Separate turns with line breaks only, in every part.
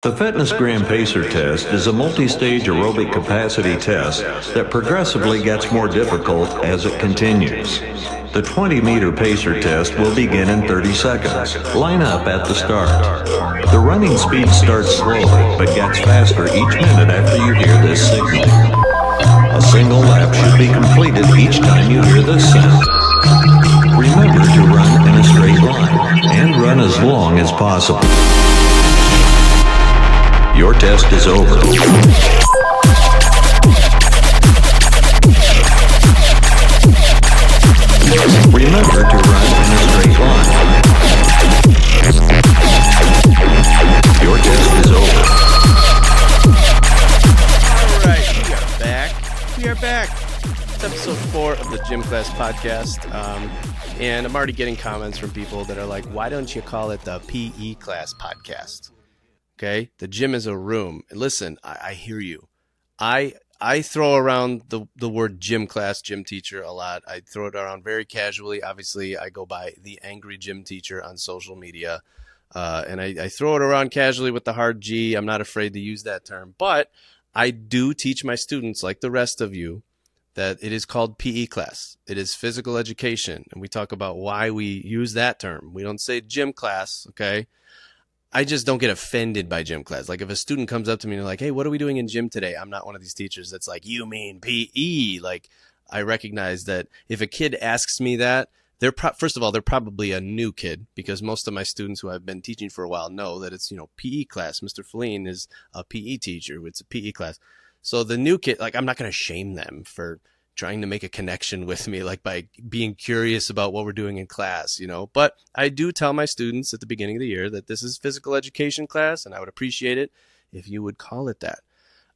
The Fitnessgram Pacer test is a multi-stage aerobic capacity test that progressively gets more difficult as it continues. The 20-meter pacer test will begin in 30 seconds. Line up at the start. The running speed starts slowly, but gets faster each minute after you hear this signal. A single lap should be completed each time you hear this sound. Remember to run in a straight line, and run as long as possible. Your test is over. Remember to run in a straight line. Your test is over.
All right, we are back. We are back. It's episode 4 of the Gym Class Podcast. And I'm already getting comments from people that are like, why don't you call it the PE Class Podcast? Okay, the gym is a room. And listen, I hear you. I throw around the word gym class, gym teacher a lot. I throw it around very casually. Obviously, I go by the angry gym teacher on social media. And I throw it around casually with the hard G. I'm not afraid to use that term. But I do teach my students, like the rest of you, that it is called PE class. It is physical education. And we talk about why we use that term. We don't say gym class, okay? I just don't get offended by gym class. Like if a student comes up to me and they're like, hey, what are we doing in gym today? I'm not one of these teachers that's like, you mean PE? Like I recognize that if a kid asks me that, first of all, they're probably a new kid because most of my students who I've been teaching for a while know that it's, PE class. Mr. Feline is a PE teacher. It's a PE class. So the new kid, like I'm not going to shame them for trying to make a connection with me, like by being curious about what we're doing in class, But I do tell my students at the beginning of the year that this is physical education class, and I would appreciate it if you would call it that.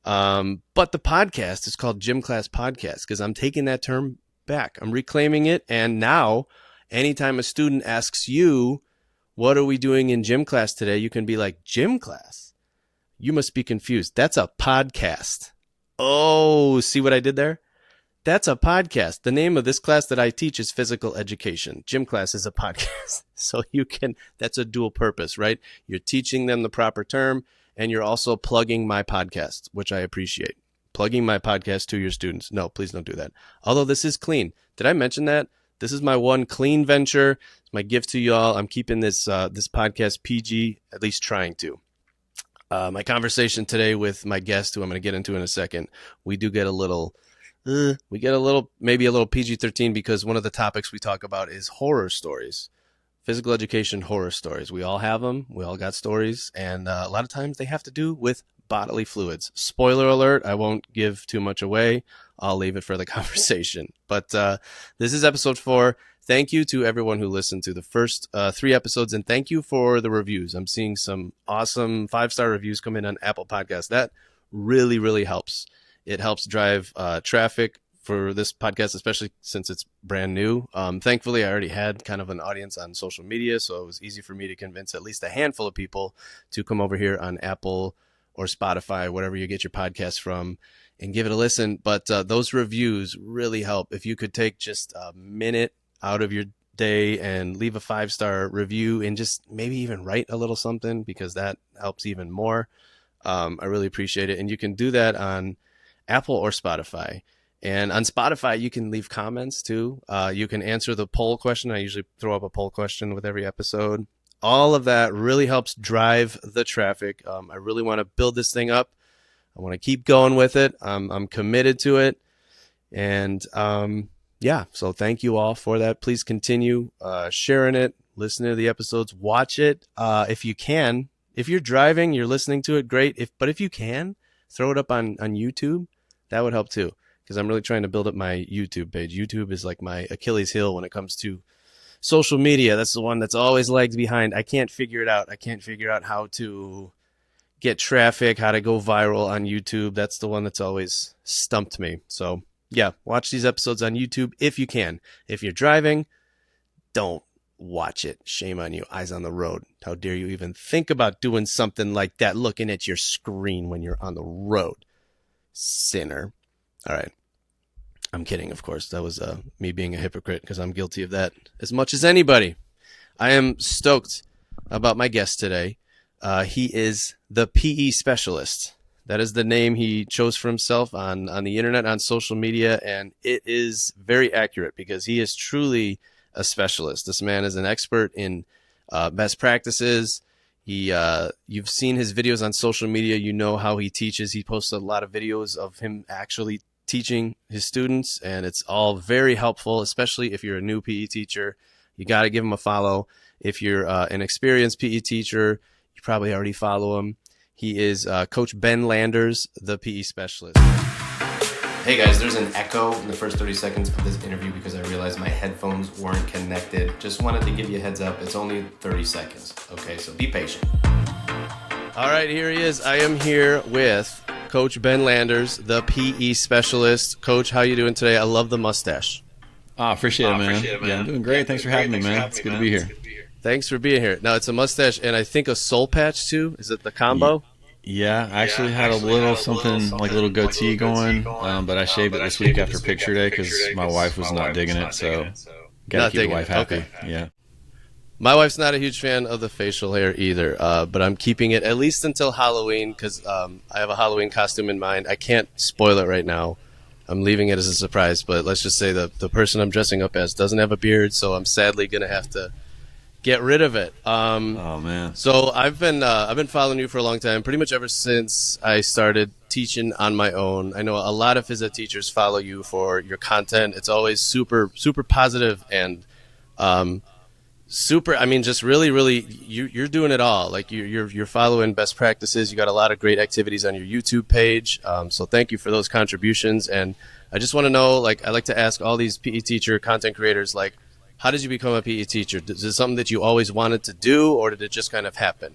But the podcast is called Gym Class Podcast because I'm taking that term back. I'm reclaiming it, and now anytime a student asks you, what are we doing in gym class today? You can be like, gym class? You must be confused. That's a podcast. Oh, see what I did there? That's a podcast. The name of this class that I teach is physical education. Gym class is a podcast. So that's a dual purpose, right? You're teaching them the proper term and you're also plugging my podcast, which I appreciate. Plugging my podcast to your students. No, please don't do that. Although this is clean. Did I mention that? This is my one clean venture. It's my gift to y'all. I'm keeping this podcast PG, at least trying to. My conversation today with my guest, who I'm going to get into in a second, we get a little maybe a little PG-13 because one of the topics we talk about is horror stories, physical education horror stories. We all have them. We all got stories. And a lot of times they have to do with bodily fluids. Spoiler alert, I won't give too much away. I'll leave it for the conversation. But this is episode 4. Thank you to everyone who listened to the first 3 episodes. And thank you for the reviews. I'm seeing some awesome 5-star reviews come in on Apple Podcasts. That really, really helps. It helps drive traffic for this podcast, especially since it's brand new. Thankfully, I already had kind of an audience on social media, so it was easy for me to convince at least a handful of people to come over here on Apple or Spotify, whatever you get your podcasts from, and give it a listen. But those reviews really help. If you could take just a minute out of your day and leave a 5-star review and just maybe even write a little something, because that helps even more. I really appreciate it. And you can do that on Apple or Spotify. And on Spotify, you can leave comments too. You can answer the poll question. I usually throw up a poll question with every episode. All of that really helps drive the traffic. I really want to build this thing up. I want to keep going with it. I'm committed to it. And so thank you all for that. Please continue sharing it, listening to the episodes, watch it. If you can, if you're driving, you're listening to it, great. But if you can, throw it up on YouTube. That would help too, because I'm really trying to build up my YouTube page. YouTube is like my Achilles heel when it comes to social media. That's the one that's always lagged behind. I can't figure it out. I can't figure out how to get traffic, how to go viral on YouTube. That's the one that's always stumped me. So yeah, watch these episodes on YouTube if you can. If you're driving, don't watch it. Shame on you. Eyes on the road. How dare you even think about doing something like that, looking at your screen when you're on the road. Sinner. All right. I'm kidding, of course. That was me being a hypocrite because I'm guilty of that as much as anybody. I am stoked about my guest today. He is the PE specialist. That is the name he chose for himself on the internet, on social media, and it is very accurate because he is truly a specialist. This man is an expert in best practices. You've seen his videos on social media. You know how he teaches. He posts a lot of videos of him actually teaching his students, and it's all very helpful, especially if you're a new PE teacher. You got to give him a follow. If you're an experienced PE teacher, you probably already follow him. He is Coach Ben Landers, the PE specialist. Hey guys, there's an echo in the first 30 seconds of this interview because I realized my headphones weren't connected. Just wanted to give you a heads up. It's only 30 seconds. Okay, so be patient. All right, here he is. I am here with Coach Ben Landers, the PE specialist. Coach, how you doing today? I love the mustache.
Appreciate it, man. Yeah, I'm doing great. Thanks for having me, man. It's good to be here.
Thanks for being here. Now, it's a mustache and I think a soul patch too. Is it the combo?
Yeah, I actually had a little something like a little goatee going, but I shaved it this week after picture day because my wife was not digging it, so gotta keep the wife happy. Okay. Yeah.
My wife's not a huge fan of the facial hair either, but I'm keeping it at least until Halloween because I have a Halloween costume in mind. I can't spoil it right now. I'm leaving it as a surprise, but let's just say the person I'm dressing up as doesn't have a beard, so I'm sadly going to have to get rid of it.
Oh man!
So I've been following you for a long time, pretty much ever since I started teaching on my own. I know a lot of phys ed teachers follow you for your content. It's always super positive and super. I mean, just really, you're doing it all. Like you're following best practices. You got a lot of great activities on your YouTube page. So thank you for those contributions. And I just want to know, like, I like to ask all these PE teacher content creators, like, how did you become a PE teacher? Is it something that you always wanted to do, or did it just kind of happen?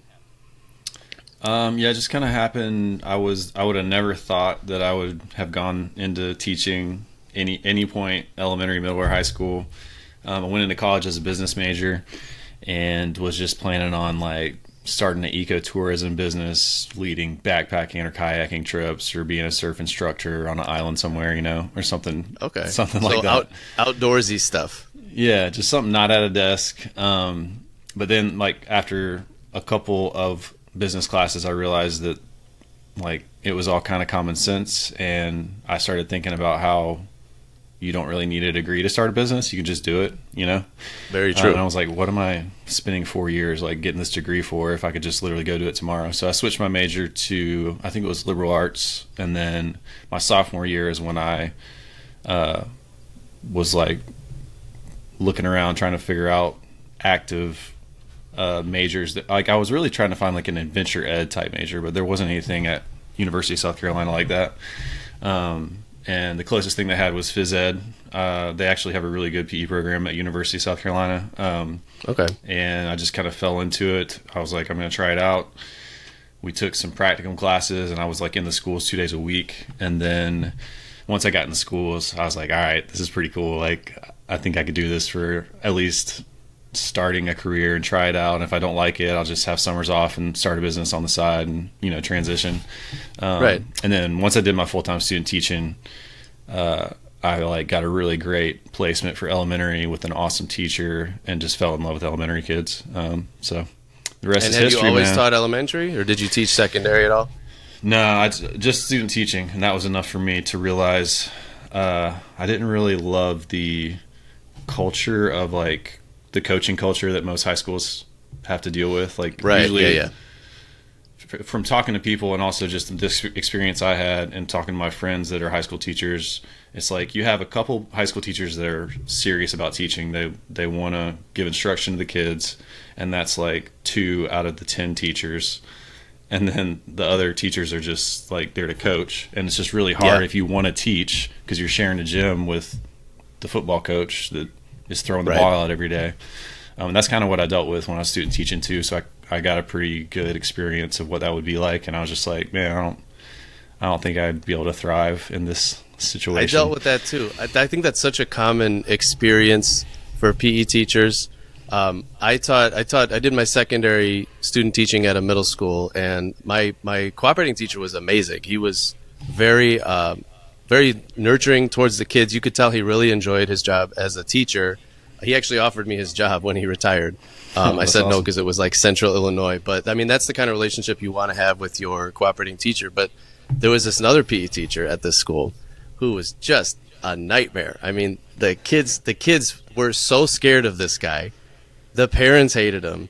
Yeah, it just kind of happened. I would have never thought that I would have gone into teaching any point, elementary, middle, or high school. I went into college as a business major and was just planning on like starting an ecotourism business, leading backpacking or kayaking trips, or being a surf instructor on an island somewhere, or something. Okay, something like that.
Outdoorsy stuff.
Yeah, just something not at a desk. But then, like, after a couple of business classes, I realized that, like, it was all kind of common sense, and I started thinking about how you don't really need a degree to start a business. You can just do it,
Very true.
And I was like, what am I spending 4 years, like, getting this degree for if I could just literally go do it tomorrow? So I switched my major to, I think it was liberal arts, and then my sophomore year is when I was, like, looking around trying to figure out active majors that, like, I was really trying to find like an adventure ed type major, but there wasn't anything at University of South Carolina like that. And the closest thing they had was phys ed. They actually have a really good PE program at University of South Carolina.
Okay.
And I just kind of fell into it. I was like, I'm going to try it out. We took some practicum classes, and I was like in the schools 2 days a week. And then once I got in the schools, I was like, all right, this is pretty cool. Like, I think I could do this for at least starting a career and try it out. And if I don't like it, I'll just have summers off and start a business on the side and, transition.
Right.
And then once I did my full-time student teaching, I like got a really great placement for elementary with an awesome teacher and just fell in love with elementary kids. So the rest is history, man.
And have you always taught elementary, or did you teach secondary at all?
No, just student teaching. And that was enough for me to realize I didn't really love the culture of like the coaching culture that most high schools have to deal with. Like,
right,
usually,
yeah.
From talking to people and also just this experience I had and talking to my friends that are high school teachers, it's like you have a couple high school teachers that are serious about teaching. They want to give instruction to the kids, and that's like 2 out of the 10 teachers. And then the other teachers are just like there to coach, and it's just really hard if you want to teach because you're sharing a gym with the football coach that is throwing the ball out every day. And that's kind of what I dealt with when I was student teaching too. So I got a pretty good experience of what that would be like, and I was just like, man, I don't think I'd be able to thrive in this situation.
I dealt with that too. I think that's such a common experience for PE teachers. I did my secondary student teaching at a middle school, and my cooperating teacher was amazing. He was very nurturing towards the kids. You could tell he really enjoyed his job as a teacher. He actually offered me his job when he retired. I said no
awesome.
because it was like Central Illinois. But I mean, that's the kind of relationship you want to have with your cooperating teacher. But there was this another PE teacher at this school who was just a nightmare. I mean, the kids were so scared of this guy. The parents hated him.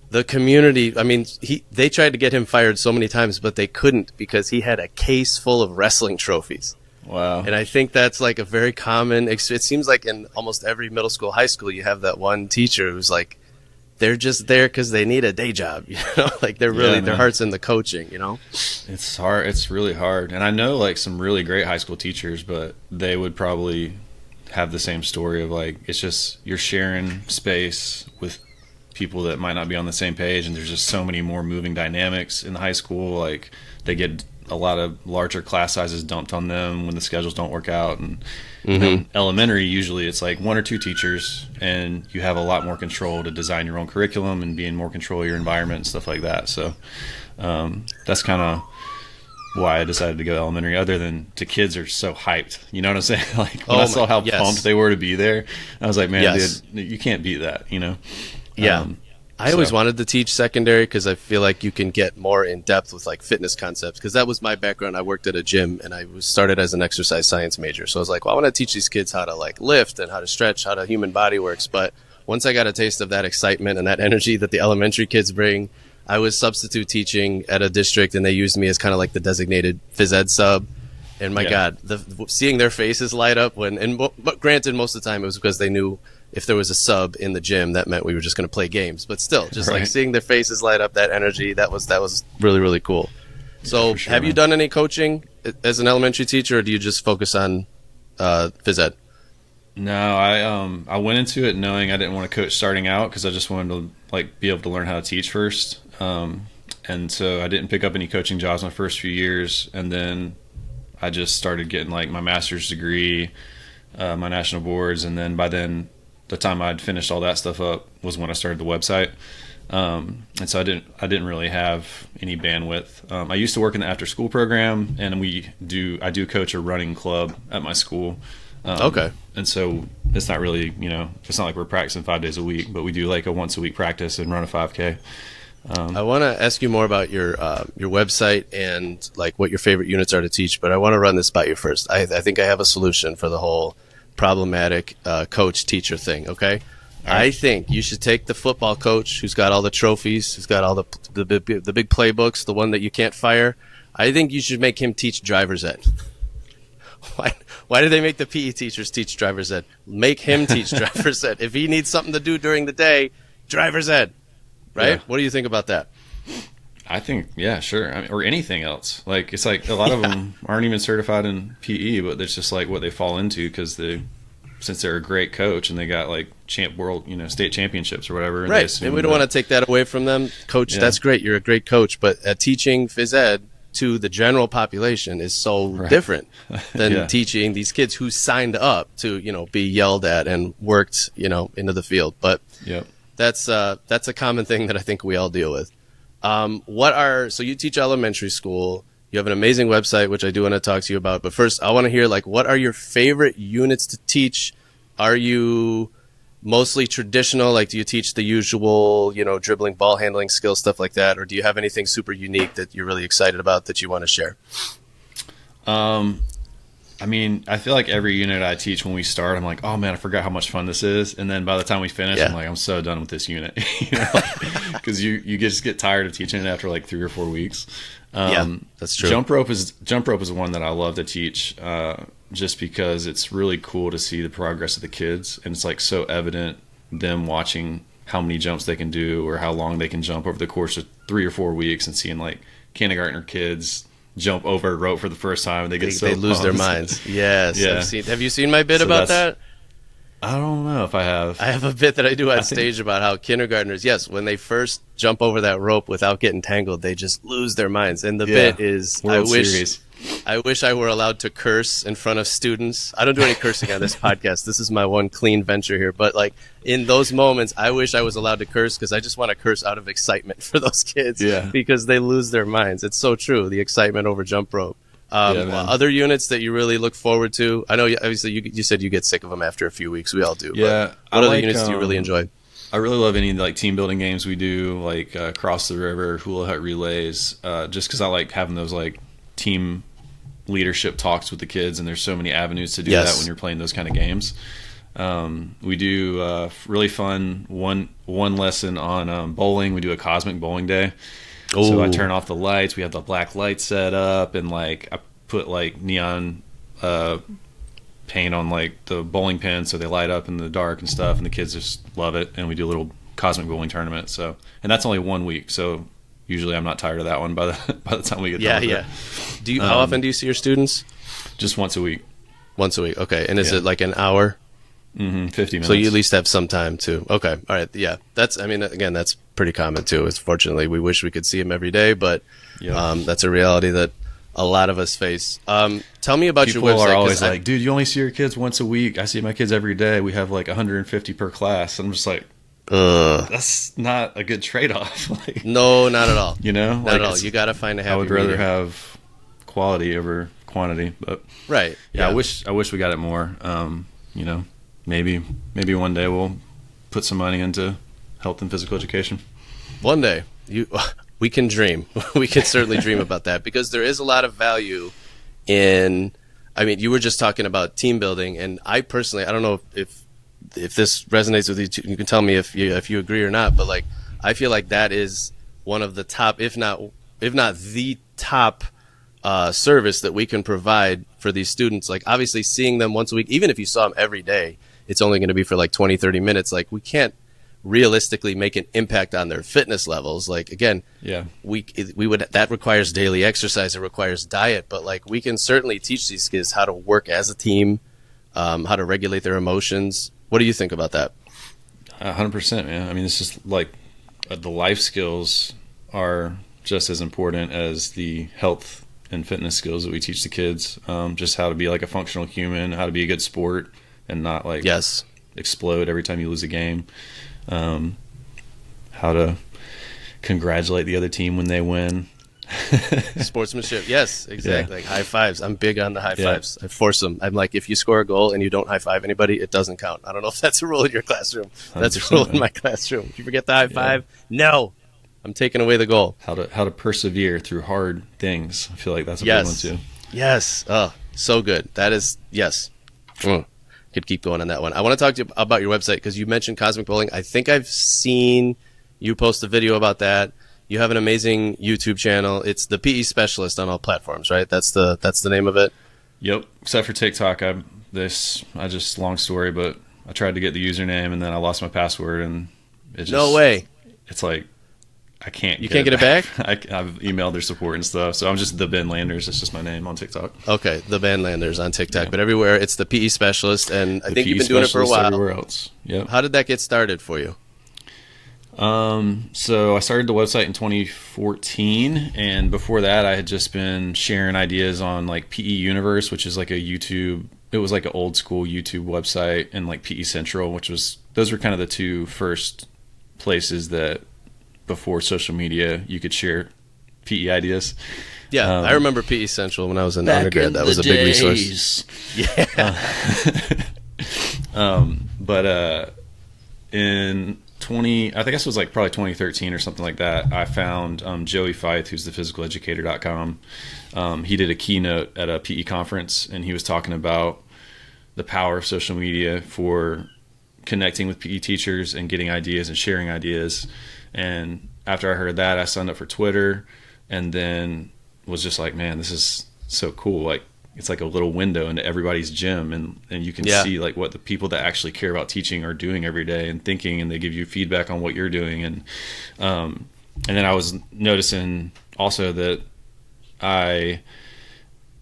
The community, I mean, they tried to get him fired so many times, but they couldn't because he had a case full of wrestling trophies.
Wow.
And I think that's like a very common, it seems like in almost every middle school, high school, you have that one teacher who's like, they're just there because they need a day job, you know, like they're really, their heart's in the coaching, you know?
It's hard. It's really hard. And I know like some really great high school teachers, but they would probably have the same story of like, it's just you're sharing space with people that might not be on the same page. And there's just so many more moving dynamics in the high school. Like they get a lot of larger class sizes dumped on them when the schedules don't work out. And elementary, usually it's like one or two teachers and you have a lot more control to design your own curriculum and be in more control of your environment and stuff like that. So that's kind of why I decided to go elementary, other than the kids are so hyped. You know what I'm saying? Like when I saw how pumped they were to be there, I was like, man, dude, you can't beat that, you know?
Yeah. I always wanted to teach secondary because I feel like you can get more in depth with like fitness concepts, because that was my background. I worked at a gym and I was started as an exercise science major. So I was like, well, I want to teach these kids how to like lift and how to stretch, how the human body works. But once I got a taste of that excitement and that energy that the elementary kids bring, I was substitute teaching at a district and they used me as kind of like the designated phys ed sub. And my God, seeing their faces light up but granted, most of the time it was because they knew if there was a sub in the gym, that meant we were just going to play games. But still, just like seeing their faces light up, that energy, that was really, really cool. So have you done any coaching as an elementary teacher, or do you just focus on phys ed?
No, I went into it knowing I didn't want to coach starting out because I just wanted to like be able to learn how to teach first. And so I didn't pick up any coaching jobs my first few years. And then I just started getting like my master's degree, my national boards. And then by then, the time I'd finished all that stuff up was when I started the website. And so I didn't really have any bandwidth. I used to work in the after school program, and I do coach a running club at my school.
Okay.
And so it's not really, it's not like we're practicing 5 days a week, but we do like a once a week practice and run a 5K.
I want to ask you more about your website and like what your favorite units are to teach, but I want to run this by you first. I think I have a solution for the whole problematic coach teacher thing. Okay. I think you should take the football coach who's got all the trophies, who's got all the big playbooks, the one that you can't fire. I think you should make him teach driver's ed. Why do they make the PE teachers teach driver's ed? Make him teach driver's ed. If he needs something to do during the day, driver's ed. Right? Yeah. What do you think about that?
I think, yeah, sure. I mean, or anything else. Like, it's like a lot of them aren't even certified in PE, but it's just like what they fall into because since they're a great coach and they got like world, state championships or whatever.
Right. And we don't want to take that away from them. Coach, that's great. You're a great coach. But teaching phys ed to the general population is so different than teaching these kids who signed up to, be yelled at and worked, into the field. But that's a common thing that I think we all deal with. So you teach elementary school. You have an amazing website, which I do want to talk to you about. But first, I want to hear, like, what are your favorite units to teach? Are you mostly traditional? Like, do you teach the usual, dribbling, ball handling, skill, stuff like that? Or do you have anything super unique that you're really excited about that you want to share?
I mean, I feel like every unit I teach when we start, I'm like, oh man, I forgot how much fun this is. And then by the time we finish, I'm like, I'm so done with this unit. Because you just get tired of teaching it after like 3 or 4 weeks.
That's true.
Jump rope is one that I love to teach, just because it's really cool to see the progress of the kids, and it's like so evident them watching how many jumps they can do or how long they can jump over the course of 3 or 4 weeks, and seeing like kindergartner kids jump over a rope for the first time. They
lose their minds. Yes. Yeah. Have you seen my bit about that?
I don't know if I have.
I have a bit that I do on stage about how kindergartners, when they first jump over that rope without getting tangled, they just lose their minds. And the bit is, I wish I were allowed to curse in front of students. I don't do any cursing on this podcast. This is my one clean venture here. But like in those moments, I wish I was allowed to curse, because I just want to curse out of excitement for those kids because they lose their minds. It's so true. The excitement over jump rope. Other units that you really look forward to? I know, obviously, you said you get sick of them after a few weeks. We all do.
Yeah.
What other units do you really enjoy?
I really love any like team building games we do, like Cross the River, Hula Hut relays, just because I like having those like team leadership talks with the kids, and there's so many avenues to do that when you're playing those kind of games. We do really fun one lesson on bowling. We do a cosmic bowling day. Ooh. So I turn off the lights. We have the black lights set up, and like I put like neon paint on like the bowling pins so they light up in the dark and stuff, and the kids just love it. And we do a little cosmic bowling tournament. So, and that's only 1 week. So usually I'm not tired of that one by the time we get done with it.
Do you how often do you see your students?
Just once a week.
Once a week. Okay. And is it like an hour?
50 minutes.
So you at least have some time too. Okay. All right. Yeah. That's, I mean, again, that's pretty common too. It's fortunately, we wish we could see them every day, but that's a reality that a lot of us face. Tell me about your website. People are
always like, dude, you only see your kids once a week. I see my kids every day. We have like 150 per class. I'm just like, that's not a good trade-off. Like,
no, not at all.
You know,
not at all. You got to find a happy
I would rather
medium.
have quality over quantity, but
right.
Yeah, I wish we got it more. You know, maybe one day we'll put some money into health and physical education.
One day, we can dream. We can certainly dream about that, because there is a lot of value in. I mean, you were just talking about team building, and I personally, I don't know if this resonates with you. You can tell me if you agree or not. But like, I feel like that is one of the top, if not the top service that we can provide for these students. Like, obviously seeing them once a week, even if you saw them every day, it's only going to be for like 20, 30 minutes. Like, we can't realistically make an impact on their fitness levels. Like, again, we would, that requires daily exercise. It requires diet, but like, we can certainly teach these kids how to work as a team, how to regulate their emotions. What do you think about that?
100%, man. I mean, it's just like the life skills are just as important as the health and fitness skills that we teach the kids. Just how to be like a functional human, how to be a good sport and not like explode every time you lose a game. How to congratulate the other team when they win.
Sportsmanship. Yes, exactly. Like high fives. I'm big on the high fives. I force them. I'm like, if you score a goal and you don't high five anybody, it doesn't count. I don't know if that's a rule in your classroom. That's a rule in my classroom. If you forget the high five, no, I'm taking away the goal.
How to persevere through hard things. I feel like that's a big one too.
Yes. Oh, so good. That is, yes. Could keep going on that one. I want to talk to you about your website, because you mentioned Cosmic Bowling. I think I've seen you post a video about that. You have an amazing YouTube channel. It's the PE Specialist on all platforms, right? That's the name of it.
Yep. Except for TikTok. Long story, but I tried to get the username and then I lost my password, and it just,
no way.
It's like, I can't.
You can't get it back?
I've emailed their support and stuff, so I'm just the Ben Landers. It's just my name on TikTok.
Okay, the Ben Landers on TikTok, but everywhere it's the PE Specialist, and I think you've been doing it for a while.
Everywhere else. Yep.
How did that get started for you?
So I started the website in 2014, and before that, I had just been sharing ideas on like PE Universe, which is like a YouTube. It was like an old school YouTube website, and like PE Central, those were kind of the two first places that, before social media, you could share PE ideas.
Yeah, I remember PE Central when I was in undergrad. That was a big resource. Yeah.
But in I guess it was like probably 2013 or something like that, I found Joey Feith, who's the physicaleducator.com. He did a keynote at a PE conference, and he was talking about the power of social media for connecting with PE teachers and getting ideas and sharing ideas. And after I heard that, I signed up for Twitter, and then was just like, man, this is so cool. Like, it's like a little window into everybody's gym, and you can see like what the people that actually care about teaching are doing every day and thinking, and they give you feedback on what you're doing. And then I was noticing also that I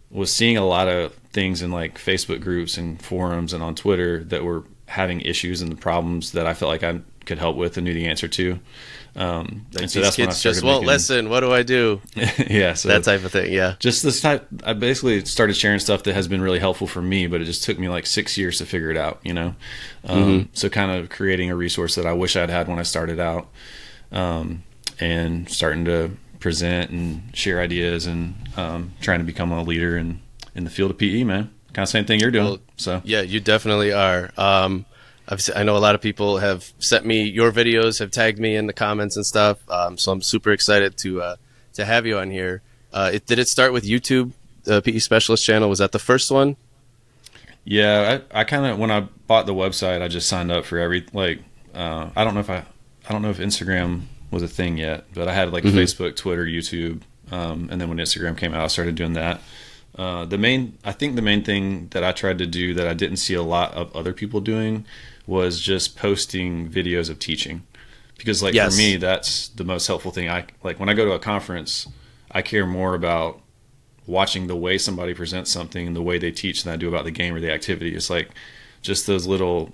was seeing a lot of things in like Facebook groups and forums and on Twitter that were having issues and the problems that I felt like I could help with and knew the answer to. And so that's when I started
just won't listen. What do I do?
Yeah, so
that type of thing. Yeah,
just this type. I basically started sharing stuff that has been really helpful for me, but it just took me like 6 years to figure it out. You know, so kind of creating a resource that I wish I'd had when I started out, and starting to present and share ideas, and trying to become a leader in the field of PE, man. Kind of same thing you're doing.
Well,
so
yeah, you definitely are. I know a lot of people have sent me your videos, have tagged me in the comments and stuff. So I'm super excited to have you on here. Did it start with YouTube, the PE Specialist channel? Was that the first one?
Yeah, I kind of, when I bought the website, I just signed up for I don't know if Instagram was a thing yet, but I had like Facebook, Twitter, YouTube, and then when Instagram came out, I started doing that. The main thing that I tried to do that I didn't see a lot of other people doing was just posting videos of teaching, because like for me, that's the most helpful thing. I like when I go to a conference, I care more about watching the way somebody presents something, the way they teach, than I do about the game or the activity. It's like just those little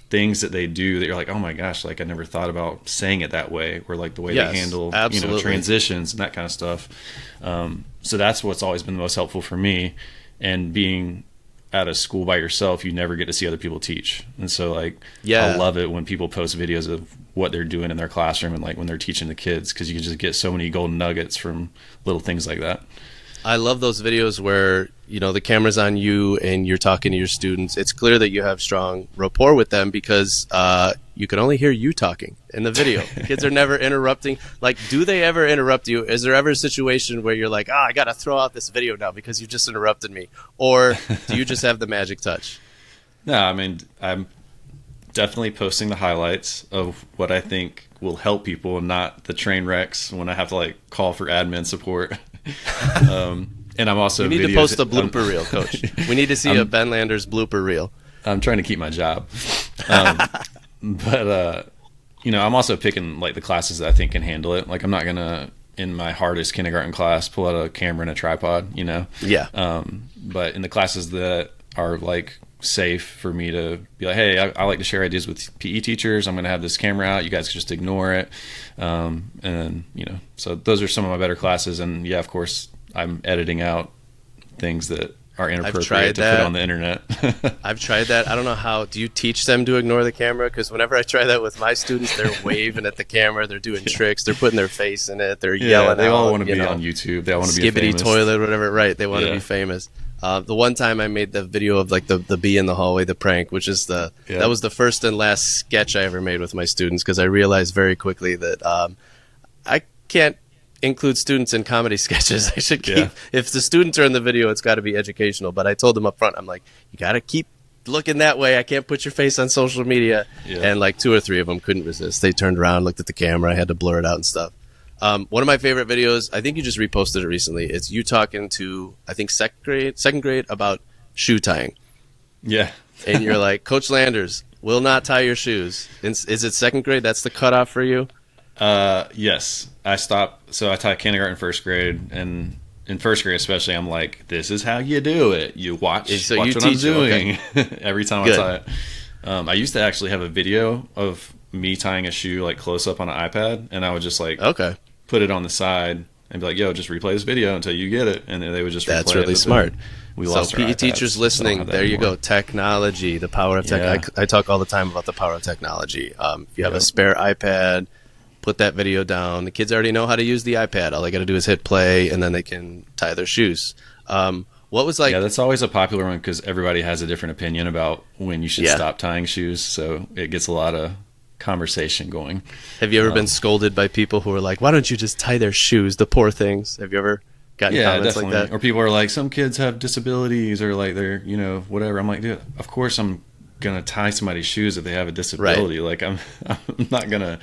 things that they do that you're like, oh my gosh, like I never thought about saying it that way, or like the way they handle transitions and that kind of stuff. So that's what's always been the most helpful for me. And being at a school by yourself, you never get to see other people teach. And so like, I love it when people post videos of what they're doing in their classroom and like when they're teaching the kids, because you can just get so many golden nuggets from little things like that.
I love those videos where, the camera's on you and you're talking to your students. It's clear that you have strong rapport with them because you can only hear you talking in the video. The kids are never interrupting. Like, do they ever interrupt you? Is there ever a situation where you're like, I got to throw out this video now because you just interrupted me? Or do you just have the magic touch?
No, I mean, I'm definitely posting the highlights of what I think will help people, and not the train wrecks when I have to like call for admin support. And I'm also,
you need to post a blooper reel, Coach. We need to see a Ben Landers blooper reel.
I'm trying to keep my job. But I'm also picking like the classes that I think can handle it. Like I'm not gonna, in my hardest kindergarten class, pull out a camera and a tripod, but in the classes that are like safe for me to be like, hey, I like to share ideas with PE teachers, I'm gonna have this camera out, you guys can just ignore it. And so those are some of my better classes. And of course I'm editing out things that are inappropriate to put on the internet.
I've tried that. I don't know how. Do you teach them to ignore the camera? Because whenever I try that with my students, they're waving at the camera, they're doing tricks, they're putting their face in it, they're yelling.
They all want to be on YouTube. They all want to be famous.
Skibbity toilet, whatever. Right? They want to be famous. The one time I made the video of like the bee in the hallway, the prank, which is that was the first and last sketch I ever made with my students, because I realized very quickly that I can't include students in comedy sketches. I should keep, if the students are in the video, it's got to be educational. But I told them up front, I'm like, you got to keep looking that way. I can't put your face on social media. And like 2 or 3 of them couldn't resist. They turned around, looked at the camera. I had to blur it out and stuff. One of my favorite videos, I think you just reposted it recently. It's you talking to, I think, second grade about shoe tying.
Yeah.
And you're like, Coach Landers will not tie your shoes. Is it second grade? That's the cutoff for you?
Yes. I stopped. So I taught kindergarten, first grade, and in first grade especially, I'm like, this is how you do it. You watch what I'm doing every time I tie it. I used to actually have a video of me tying a shoe like close up on an iPad, and I would just like put it on the side and be like, yo, just replay this video until you get it, and then they would just replay it.
That's really smart.
We lost
PE teachers listening, there you go. Technology, the power of tech. I talk all the time about the power of technology. If you have a spare iPad, put that video down. The kids already know how to use the iPad. All they got to do is hit play, and then they can tie their shoes. What was like? Yeah,
that's always a popular one because everybody has a different opinion about when you should stop tying shoes. So it gets a lot of conversation going.
Have you ever been scolded by people who are like, why don't you just tie their shoes, the poor things? Have you ever gotten comments
definitely.
Like that?
Or people are like, some kids have disabilities, or like they're, whatever. I'm like, dude, of course I'm going to tie somebody's shoes if they have a disability. Like I'm not going to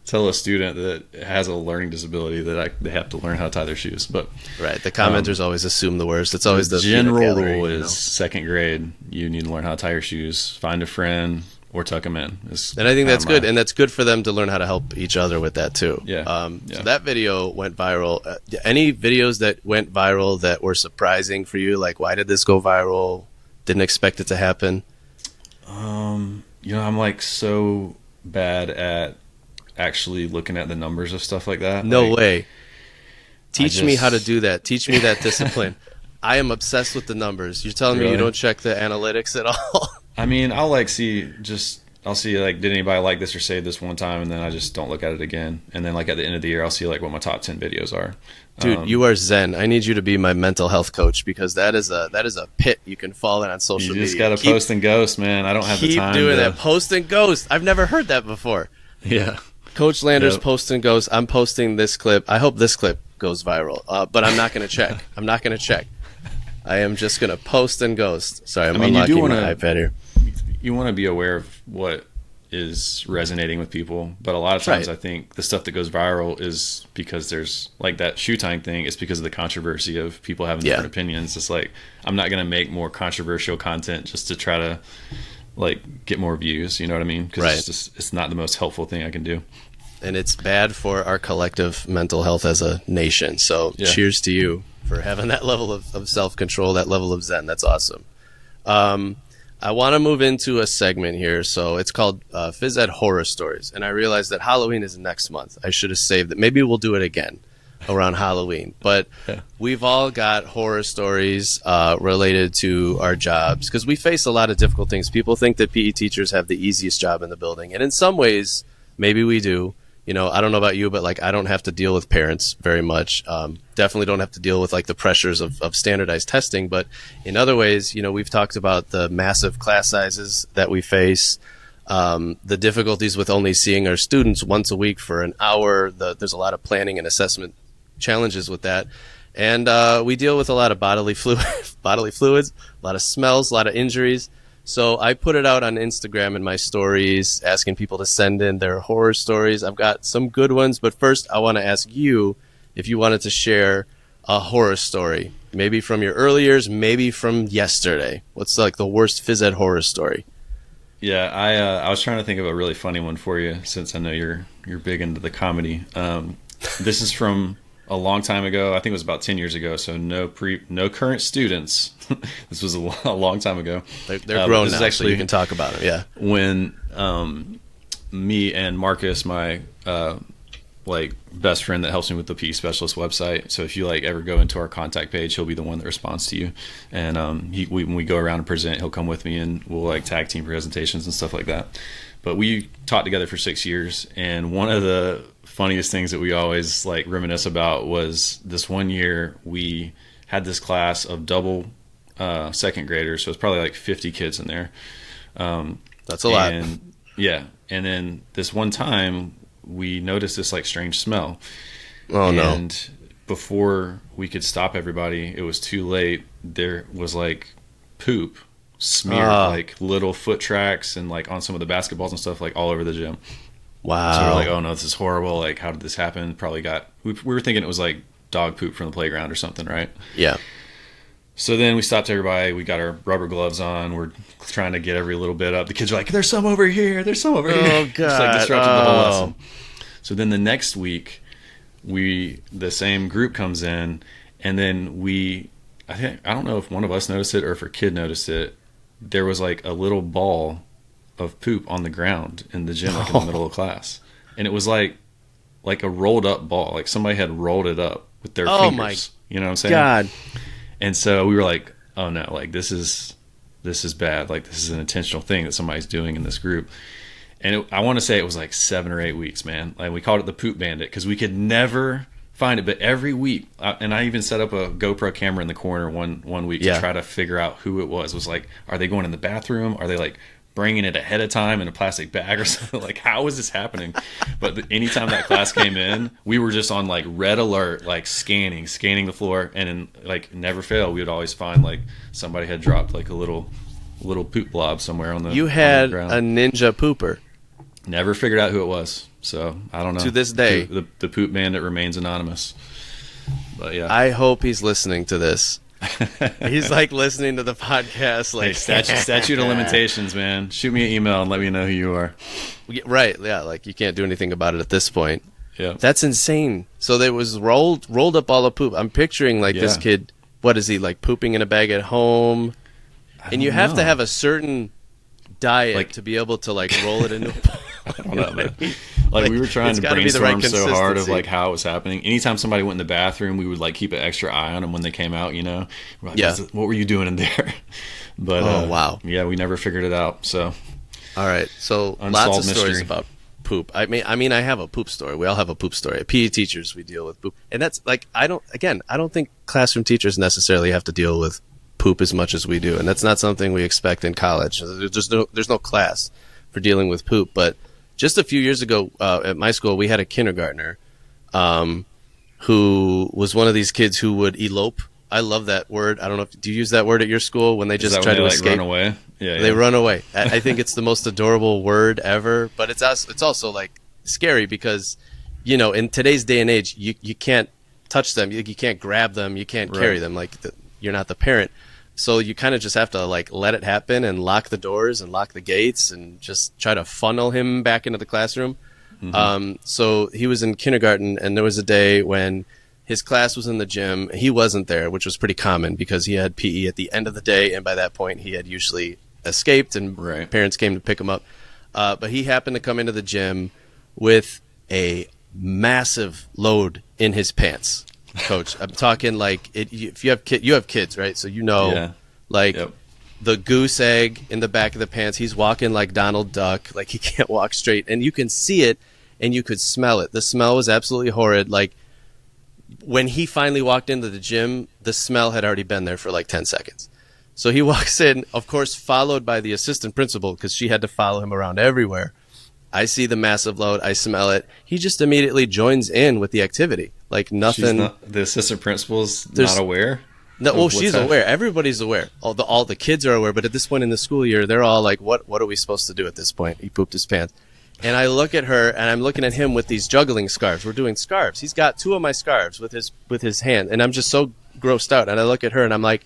tell a student that has a learning disability that they have to learn how to tie their shoes. But
the commenters always assume the worst. It's always the
general rule is second grade, you need to learn how to tie your shoes, find a friend, or tuck them in.
And I think that's good, and that's good for them to learn how to help each other with that too. So that video went viral. Any videos that went viral that were surprising for you? Like, why did this go viral? Didn't expect it to happen.
I'm like so bad at actually looking at the numbers of stuff like that.
No way. Teach me how to do that. Teach me that discipline. I am obsessed with the numbers. You're telling me you don't check the analytics at all?
I mean, I'll like see just I'll see like, did anybody like this or save this one time, and then I just don't look at it again. And then like at the end of the year, I'll see like what my top 10 videos are.
Dude, you are zen. I need you to be my mental health coach, because that is a pit you can fall in on social media.
You just got to post and ghost, man. I don't have the time.
Keep doing that. Post and ghost. I've never heard that before.
Yeah.
Coach Landers, post and ghost. I'm posting this clip. I hope this clip goes viral, but I'm not going to check. I am just going to post and ghost. Sorry, I'm unlocking my iPad here.
You want to be aware of what is resonating with people, but a lot of times I think the stuff that goes viral is because there's like that shoe tying thing. It's because of the controversy of people having different opinions. It's like, I'm not going to make more controversial content just to try to like get more views. You know what I mean? Because it's not the most helpful thing I can do.
And it's bad for our collective mental health as a nation. So cheers to you for having that level of self-control, that level of zen. That's awesome. I want to move into a segment here. So it's called Phys Ed Horror Stories. And I realized that Halloween is next month. I should have saved it. Maybe we'll do it again around Halloween. But we've all got horror stories related to our jobs, because we face a lot of difficult things. People think that PE teachers have the easiest job in the building. And in some ways, maybe we do. You know, I don't know about you, but like, I don't have to deal with parents very much. Definitely don't have to deal with like the pressures of standardized testing. But in other ways, you know, we've talked about the massive class sizes that we face, the difficulties with only seeing our students once a week for an hour. There's a lot of planning and assessment challenges with that. And we deal with a lot of bodily fluids, a lot of smells, a lot of injuries. So I put it out on Instagram in my stories, asking people to send in their horror stories. I've got some good ones, but first I want to ask you if you wanted to share a horror story, maybe from your early years, maybe from yesterday. What's like the worst phys ed horror story?
Yeah, I was trying to think of a really funny one for you, since I know you're big into the comedy. This is from a long time ago. I think it was about 10 years ago. So no current students. This was a long time ago.
They're grown now, actually, so you can talk about it. Yeah.
When me and Marcus, my like best friend that helps me with the PE specialist website. So if you like ever go into our contact page, he'll be the one that responds to you. And when we go around and present, he'll come with me, and we'll like tag team presentations and stuff like that. But we taught together for 6 years, and one of the funniest things that we always like reminisce about was this one year we had this class of double second graders, so it's probably like 50 kids in there.
That's a lot.
Yeah, and then this one time we noticed this like strange smell.
Oh no.
And before we could stop everybody, it was too late. There was like poop smeared, like little foot tracks, and like on some of the basketballs and stuff, like all over the gym.
Wow.
So we're like, oh no, this is horrible. Like, how did this happen? Probably we were thinking it was like dog poop from the playground or something, right?
Yeah.
So then we stopped everybody. We got our rubber gloves on. We're trying to get every little bit up. The kids are like, there's some over here. There's some over here.
Oh, God.
It's like disrupted the whole lesson. So then the next week, the same group comes in, and then I don't know if one of us noticed it or if a kid noticed it. There was like a little ball of poop on the ground in the gym, like in the middle of class. And it was like a rolled up ball. Like somebody had rolled it up with their fingers. You know what I'm saying?
God.
And so we were like, oh no, like this is bad. Like this is an intentional thing that somebody's doing in this group. And I want to say it was like 7 or 8 weeks, man. Like we called it the poop bandit because we could never find it. But every week, and I even set up a GoPro camera in the corner one week to try to figure out who it was. It was like, are they going in the bathroom? Are they like bringing it ahead of time in a plastic bag or something? Like, how is this happening? But anytime that class came in, we were just on like red alert, like scanning the floor, and then like never fail, we would always find like somebody had dropped like a little poop blob somewhere on the
You had
on the ground.
A ninja pooper.
Never figured out who it was, so I don't know.
To this day,
the poop bandit remains anonymous. But yeah,
I hope he's listening to this. He's like listening to the podcast. Like,
hey, statute of limitations, man. Shoot me an email and let me know who you are.
Right? Yeah, like you can't do anything about it at this point.
Yeah,
that's insane. So there was rolled up all the poop. I'm picturing like this kid. What is he like pooping in a bag at home? And you have to have a certain diet to be able to like roll it into.
I don't know, man. Like we were trying to brainstorm so hard of like how it was happening. Anytime somebody went in the bathroom, we would like keep an extra eye on them when they came out. You know, we're like, what were you doing in there? But wow, yeah, we never figured it out. So
All right. So
Unsolved
lots of stories
mystery.
about poop. I mean, I have a poop story. We all have a poop story. PE teachers, we deal with poop, and that's like I don't think classroom teachers necessarily have to deal with poop as much as we do, and that's not something we expect in college. There's no class for dealing with poop. But just a few years ago at my school, we had a kindergartner who was one of these kids who would elope. I love that word. I don't know if do you use that word at your school when they just try to escape?
Run away? Yeah,
They run away. I think it's the most adorable word ever, but it's also like scary because, in today's day and age, you can't touch them, you can't grab them, you can't carry them. Like you're not the parent, so you kind of just have to like let it happen and lock the doors and lock the gates and just try to funnel him back into the classroom. So he was in kindergarten, and there was a day when his class was in the gym. He wasn't there, which was pretty common because he had PE at the end of the day, and by that point he had usually escaped and parents came to pick him up. But he happened to come into the gym with a massive load in his pants. Coach, I'm talking like if you have kids, right? So the goose egg in the back of the pants. He's walking like Donald Duck, like he can't walk straight, and you can see it and you could smell it. The smell was absolutely horrid. Like when he finally walked into the gym, the smell had already been there for like 10 seconds. So he walks in, of course, followed by the assistant principal because she had to follow him around everywhere. I see the massive load. I smell it. He just immediately joins in with the activity. Like nothing.
The assistant principal's not aware?
No, well, she's aware. Everybody's aware. All the kids are aware. But at this point in the school year, they're all like, what are we supposed to do at this point? He pooped his pants. And I look at her, and I'm looking at him with these juggling scarves. We're doing scarves. He's got two of my scarves with his hand, and I'm just so grossed out. And I look at her, and I'm like,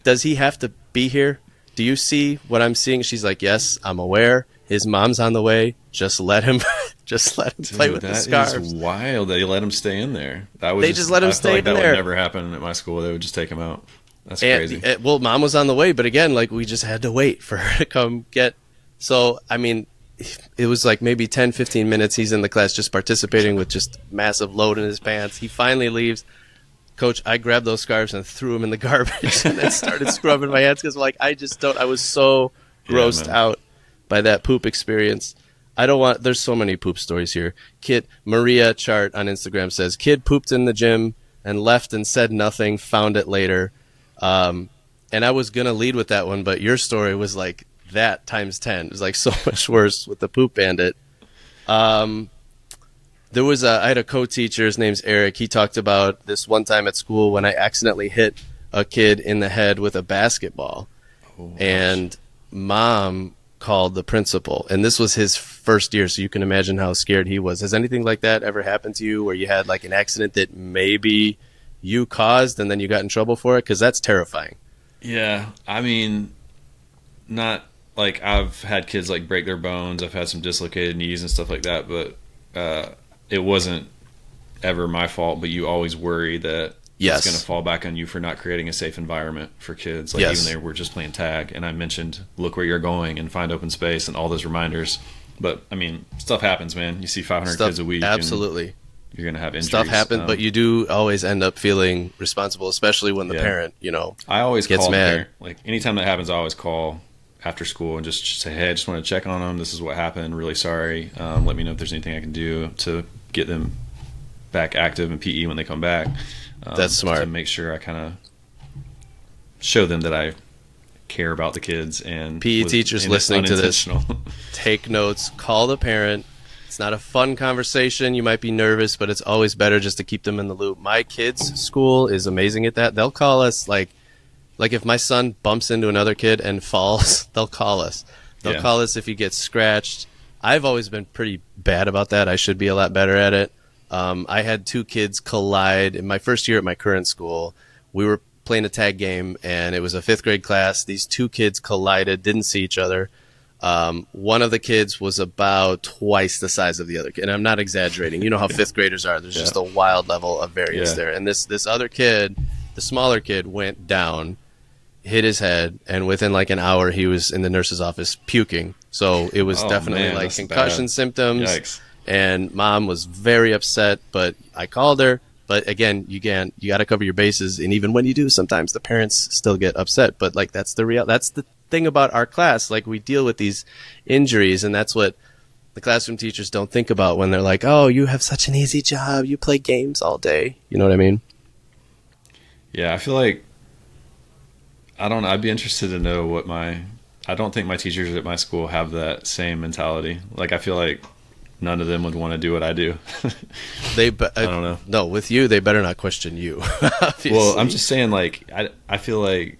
does he have to be here? Do you see what I'm seeing? She's like, yes, I'm aware. His mom's on the way. Just let him play with the scarves.
That is wild. They let him stay in there.
They just let him stay in there.
That would never happen at my school. They would just take him out. That's crazy.
Well, mom was on the way, but again, like we just had to wait for her to come get. So, I mean, it was like maybe 10, 15 minutes. He's in the class just participating with just massive load in his pants. He finally leaves. Coach, I grabbed those scarves and threw them in the garbage and then started scrubbing my hands because like I was so grossed out by that poop experience. There's so many poop stories here. Maria Chart on Instagram says, kid pooped in the gym and left and said nothing, found it later. And I was going to lead with that one, but your story was like that times 10. It was like so much worse with the poop bandit. I had a co-teacher, his name's Eric. He talked about this one time at school when I accidentally hit a kid in the head with a basketball. And mom called the principal, and this was his first year, so you can imagine how scared he was. Has anything like that ever happened to you where you had like an accident that maybe you caused and then you got in trouble for it? Because that's terrifying.
Yeah, I mean, not like I've had kids like break their bones. I've had some dislocated knees and stuff like that, but it wasn't ever my fault. But you always worry that it's going to fall back on you for not creating a safe environment for kids. Like even they were just playing tag, and I mentioned look where you're going and find open space and all those reminders. But I mean, stuff happens, man. You see 500 kids a week.
Absolutely.
You're going to have injuries.
Stuff happens, but you do always end up feeling responsible, especially when the parent,
I always
gets
call
mad.
Like anytime that happens, I always call after school and just say, hey, I just want to check on them. This is what happened. Really sorry. Let me know if there's anything I can do to get them back active in PE when they come back.
That's smart.
To make sure I kind of show them that I care about the kids. And
PE teachers listening to this, take notes, call the parent. It's not a fun conversation. You might be nervous, but it's always better just to keep them in the loop. My kids' school is amazing at that. They'll call us like if my son bumps into another kid and falls, they'll call us. They'll call us if he gets scratched. I've always been pretty bad about that. I should be a lot better at it. I had two kids collide in my first year at my current school. We were playing a tag game, and it was a 5th grade class. These two kids collided, didn't see each other. One of the kids was about twice the size of the other kid, and I'm not exaggerating. You know how 5th graders are. There's just a wild level of variance there. And this other kid, the smaller kid, went down, hit his head, and within like an hour, he was in the nurse's office puking. So it was definitely like concussion symptoms.
Yikes.
And mom was very upset, but I called her. But again, you got to cover your bases, and even when you do, sometimes the parents still get upset. But like that's the thing about our class. Like we deal with these injuries, and that's what the classroom teachers don't think about when they're like, "Oh, you have such an easy job. You play games all day." You know what I mean?
Yeah, I feel like I don't know. I'd be interested to know what I don't think my teachers at my school have that same mentality. Like I feel like none of them would want to do what I do.
I
don't know.
No, with you, they better not question you. Obviously.
Well, I'm just saying, like, I feel like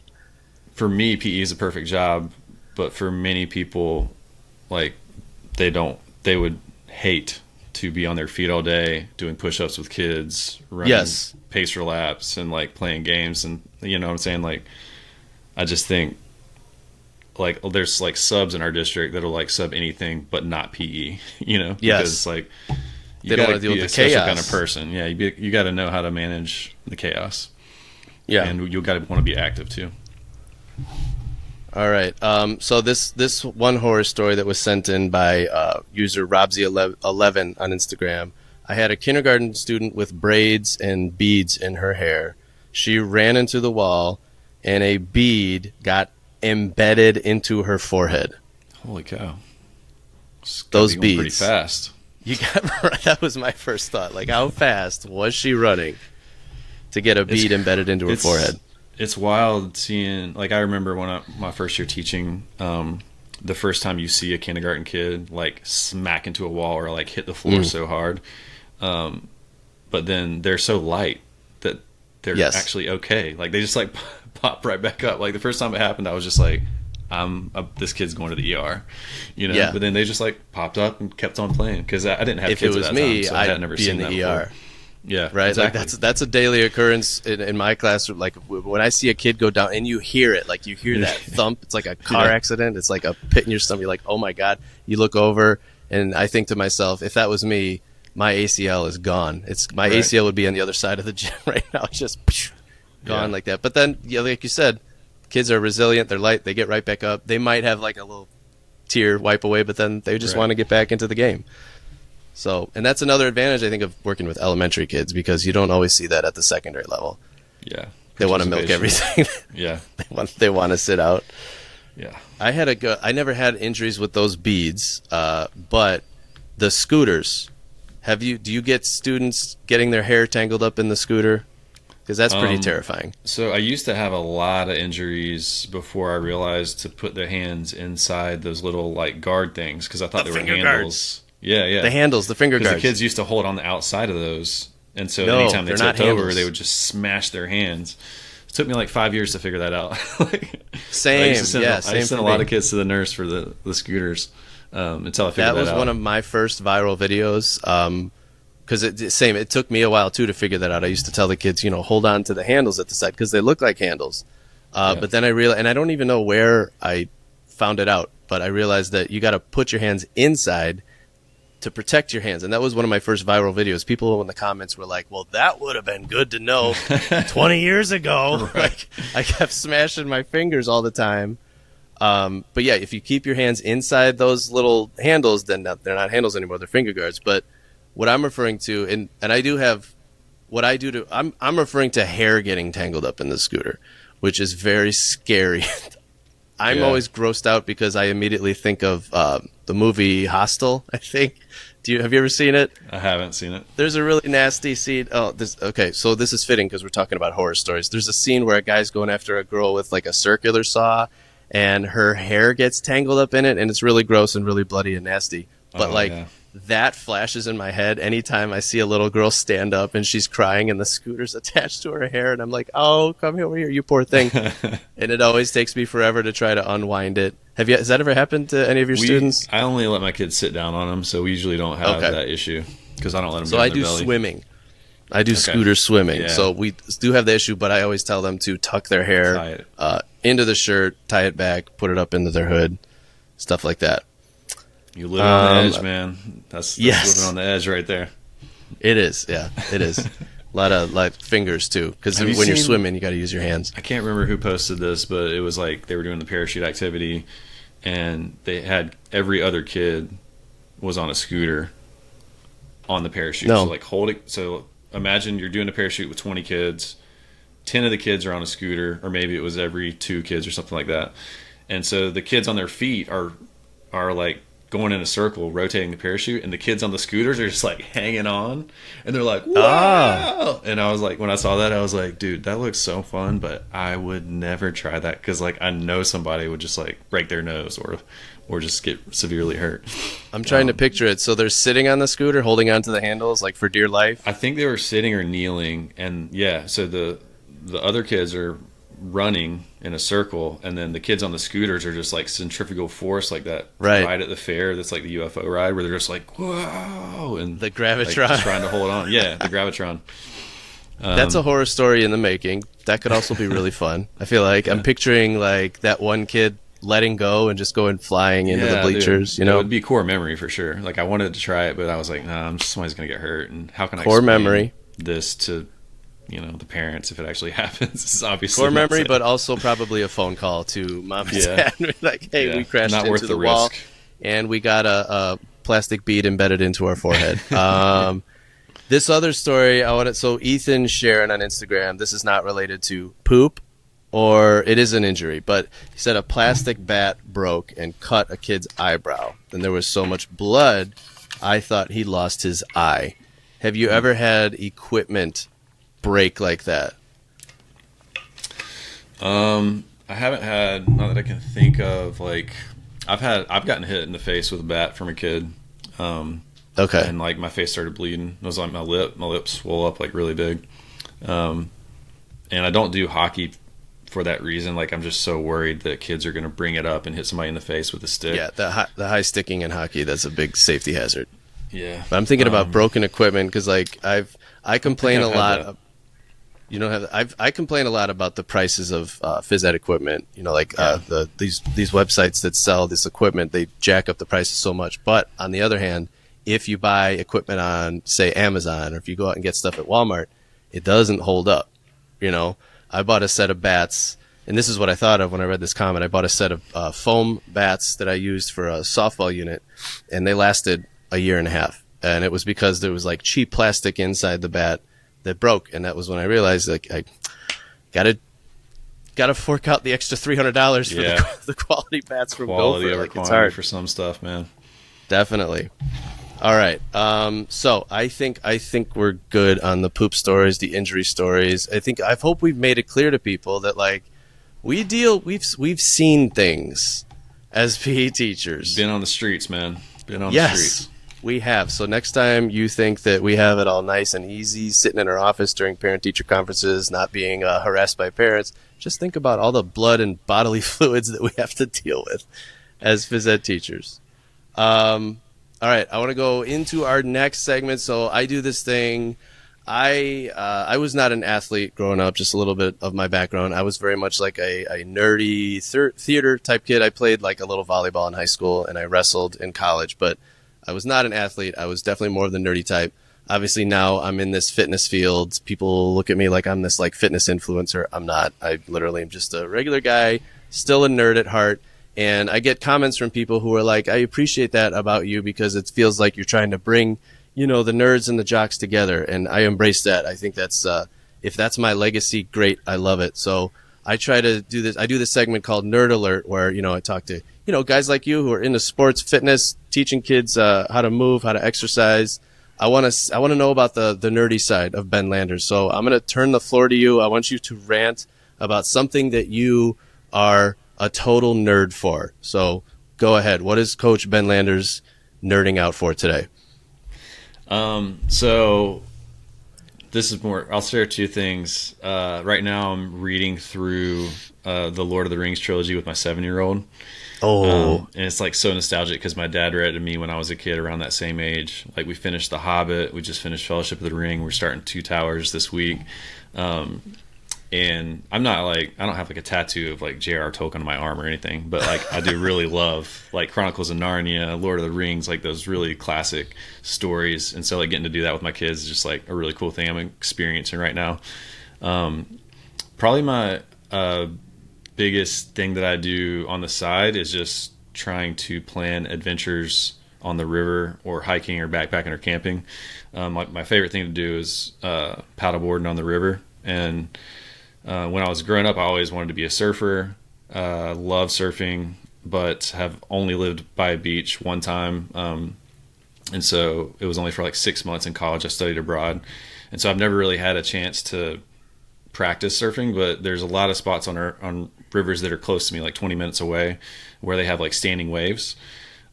for me, PE is a perfect job, but for many people, like, they would hate to be on their feet all day doing push-ups with kids, running pacer laps, and like playing games, and you know what I'm saying? Like, I just think, like, there's like subs in our district that'll like sub anything but not PE, you know? Because like you got to be a special kind of person. Yeah, you got to know how to manage the chaos. Yeah, and you got to want to be active too.
All right. So this one horror story that was sent in by user Robsy11 on Instagram. I had a kindergarten student with braids and beads in her hair. She ran into the wall, and a bead got embedded into her forehead.
Holy cow!
Those beads
pretty fast.
That was my first thought. Like, how fast was she running to get a bead embedded into her forehead?
It's wild seeing. Like, I remember when my first year teaching, the first time you see a kindergarten kid like smack into a wall or like hit the floor so hard, but then they're so light that they're actually okay. Like, they just like pop right back up. Like, the first time it happened, I was just like, this kid's going to the ER, you know. But then they just like popped up and kept on playing because I didn't have
if
kids
it was
at that
me,
time, so
I'd
had never
be
seen
in the
that
ER.
Before. Yeah,
right.
Exactly.
Like that's a daily occurrence in my classroom. Like when I see a kid go down and you hear it, like you hear that thump. It's like a car accident. It's like a pit in your stomach. You're like, oh my god. You look over, and I think to myself, if that was me, my ACL is gone. My ACL would be on the other side of the gym right now, just gone like that. But then, like you said, kids are resilient. They're light. They get right back up. They might have like a little tear wipe away, but then they just want to get back into the game. So, and that's another advantage, I think, of working with elementary kids, because you don't always see that at the secondary level.
Yeah.
They want to milk everything.
Yeah.
They want to sit out.
Yeah.
I never had injuries with those beads, but the scooters, do you get students getting their hair tangled up in the scooter? Because that's pretty terrifying.
So I used to have a lot of injuries before I realized to put the hands inside those little like guard things, because I thought they were handles.
Guards.
Yeah.
The handles, the finger guards.
The kids used to hold on the outside of those, and so anytime they tipped over, they would just smash their hands. It took me like 5 years to figure that out.
Same.
I sent a lot of kids to the nurse for the scooters until I figured that out.
That was one of my first viral videos. Because it took me a while too to figure that out. I used to tell the kids, hold on to the handles at the side because they look like handles. But then I realized, and I don't even know where I found it out, but I realized that you got to put your hands inside to protect your hands. And that was one of my first viral videos. People in the comments were like, well, that would have been good to know 20 years ago. Right. Like, I kept smashing my fingers all the time. But yeah, if you keep your hands inside those little handles, then they're not handles anymore. They're finger guards. But what I'm referring to, and I do have what I do to, I'm referring to hair getting tangled up in the scooter, which is very scary. I'm always grossed out because I immediately think of the movie Hostel, I think. Have you ever seen it?
I haven't seen it.
There's a really nasty scene. So this is fitting because we're talking about horror stories. There's a scene where a guy's going after a girl with like a circular saw, and her hair gets tangled up in it, and it's really gross and really bloody and nasty. But that flashes in my head anytime I see a little girl stand up and she's crying and the scooter's attached to her hair, and I'm like, oh, come over here, you poor thing. And it always takes me forever to try to unwind it. Has that ever happened to any of your students?
I only let my kids sit down on them, so we usually don't have that issue because I don't let them.
So I do swimming. I do scooter swimming. So we do have the issue, but I always tell them to tuck their hair into the shirt, tie it back, put it up into their hood, stuff like that.
You live on the edge, man. That's living on the edge right there.
It is, yeah, it is. A lot of fingers too, because when you're swimming, you got to use your hands.
I can't remember who posted this, but it was like they were doing the parachute activity, and they had every other kid was on a scooter on the parachute. So like holding, so imagine you're doing a parachute with 20 kids. 10 of the kids are on a scooter, or maybe it was every 2 kids or something like that. And so the kids on their feet are like going in a circle, rotating the parachute, and the kids on the scooters are just like hanging on, and they're like, wow. And I was like, when I saw that, I was like, dude, that looks so fun, but I would never try that, because like I know somebody would just like break their nose or just get severely hurt.
I'm trying to picture it. So they're sitting on the scooter, holding onto the handles like for dear life.
I think they were sitting or kneeling, and yeah, so the other kids are running in a circle, and then the kids on the scooters are just like centrifugal force, like that ride at the fair that's like the UFO ride, where they're just like, whoa, and
the gravitron,
like, just trying to hold on. Yeah, the gravitron.
That's a horror story in the making. That could also be really fun. I feel like I'm picturing like that one kid letting go and just going flying into the bleachers.
Dude, it would be core memory for sure. Like I wanted to try it, but I was like, nah, somebody's gonna get hurt, and how can I
core
explain
memory
this to the parents if it actually happens? It's obviously
core memory, but also probably a phone call to mom and dad. Like, hey, we crashed
not
into
worth
the
the
wall,
risk.
and we got a plastic bead embedded into our forehead. This other story, so Ethan sharing on Instagram. This is not related to poop, or it is an injury, but he said a plastic bat broke and cut a kid's eyebrow, and there was so much blood, I thought he lost his eye. Have you ever had equipment break like that?
I haven't had, not that I can think of, like I've gotten hit in the face with a bat from a kid.
Okay.
And like my face started bleeding. It was like my lip swelled up like really big. And I don't do hockey for that reason. Like I'm just so worried that kids are going to bring it up and hit somebody in the face with a stick.
Yeah, the high sticking in hockey, that's a big safety hazard.
Yeah.
But I'm thinking about broken equipment, because like I complain a lot. You don't have. I complain a lot about the prices of phys ed equipment. These websites that sell this equipment, they jack up the prices so much. But on the other hand, if you buy equipment on, say, Amazon, or if you go out and get stuff at Walmart, it doesn't hold up. I bought a set of bats, and this is what I thought of when I read this comment. I bought a set of foam bats that I used for a softball unit, and they lasted a year and a half. And it was because there was like cheap plastic inside the bat that broke, and that was when I realized like I gotta fork out the extra $300 for the quality bats from
quality
Gopher.
over
Like,
quantity
it's hard
for some stuff, man.
Definitely. All right. So I think we're good on the poop stories, the injury stories. I hope we've made it clear to people that like we've seen things as PE teachers.
Been on the streets, man. Been on the streets.
We have. So next time you think that we have it all nice and easy sitting in our office during parent-teacher conferences, not being harassed by parents, just think about all the blood and bodily fluids that we have to deal with as phys ed teachers. All right, I want to go into our next segment. So I do this thing. I was not an athlete growing up, just a little bit of my background. I was very much like a nerdy theater type kid. I played like a little volleyball in high school, and I wrestled in college, but I was not an athlete. I was definitely more of the nerdy type. Obviously now I'm in this fitness field. People look at me like I'm this like fitness influencer. I'm not. I literally am just a regular guy, still a nerd at heart. And I get comments from people who are like, I appreciate that about you, because it feels like you're trying to bring, the nerds and the jocks together. And I embrace that. I think that's, if that's my legacy, great. I love it. So I try to do this. I do this segment called Nerd Alert, where, I talk to, guys like you who are into sports, fitness, teaching kids how to move, how to exercise. I want to know about the nerdy side of Ben Landers. So I'm going to turn the floor to you. I want you to rant about something that you are a total nerd for. So go ahead. What is Coach Ben Landers nerding out for today?
So this is more, I'll share 2 things. Right now I'm reading through the Lord of the Rings trilogy with my 7-year-old. And it's like so nostalgic because my dad read it to me when I was a kid around that same age. Like we finished The Hobbit, we just finished Fellowship of the Ring, we're starting 2 Towers this week. And I'm not like, I don't have like a tattoo of like J.R.R. Tolkien on my arm or anything, but like I do really love like Chronicles of Narnia, Lord of the Rings, like those really classic stories. And so like getting to do that with my kids is just like a really cool thing I'm experiencing right now. Probably my biggest thing that I do on the side is just trying to plan adventures on the river or hiking or backpacking or camping. My favorite thing to do is paddleboarding on the river. And when I was growing up, I always wanted to be a surfer. Love surfing, but have only lived by a beach one time. And so it was only for like 6 months in college. I studied abroad. And so I've never really had a chance to practice surfing, but there's a lot of spots on rivers that are close to me, like 20 minutes away, where they have like standing waves.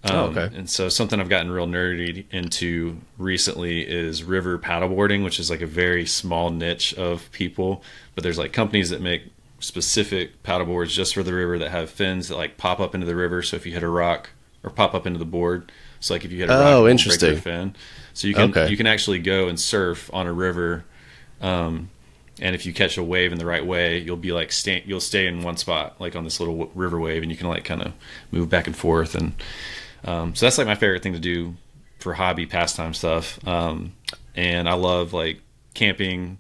Okay.
And so something I've gotten real nerdy into recently is river paddleboarding, which is like a very small niche of people. But there's like companies that make specific paddleboards just for the river that have fins that like pop up into the river. So if you hit a rock, or pop up into the board. So like if you hit a rock, it won't break your fin. So you can actually go and surf on a river. And if you catch a wave in the right way, you'll be like you'll stay in one spot, like on this little river wave, and you can like kind of move back and forth. And so that's like my favorite thing to do for hobby pastime stuff. And I love like camping,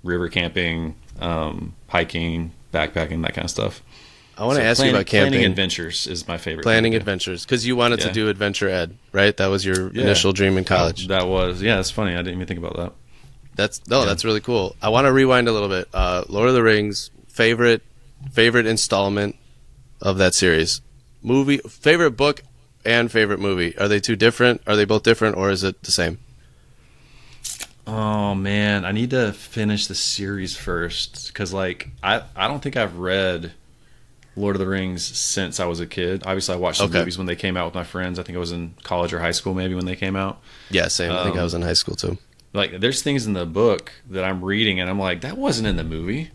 river camping, hiking, backpacking, that kind of stuff.
I want to ask you about camping.
Planning adventures is my favorite.
Planning adventures, because you wanted to do adventure ed, right? That was your initial dream in college.
That was, yeah. That's funny. I didn't even think about that.
That's really cool. I want to rewind a little bit. Lord of the Rings, favorite installment of that series, movie, favorite book, and favorite movie. Are they two different? Are they both different, or is it the same?
Oh man, I need to finish the series first, because like I don't think I've read Lord of the Rings since I was a kid. Obviously, I watched the movies when they came out with my friends. I think I was in college or high school maybe when they came out. Yeah,
same. I think I was in high school too.
Like, there's things in the book that I'm reading, and I'm like, that wasn't in the movie.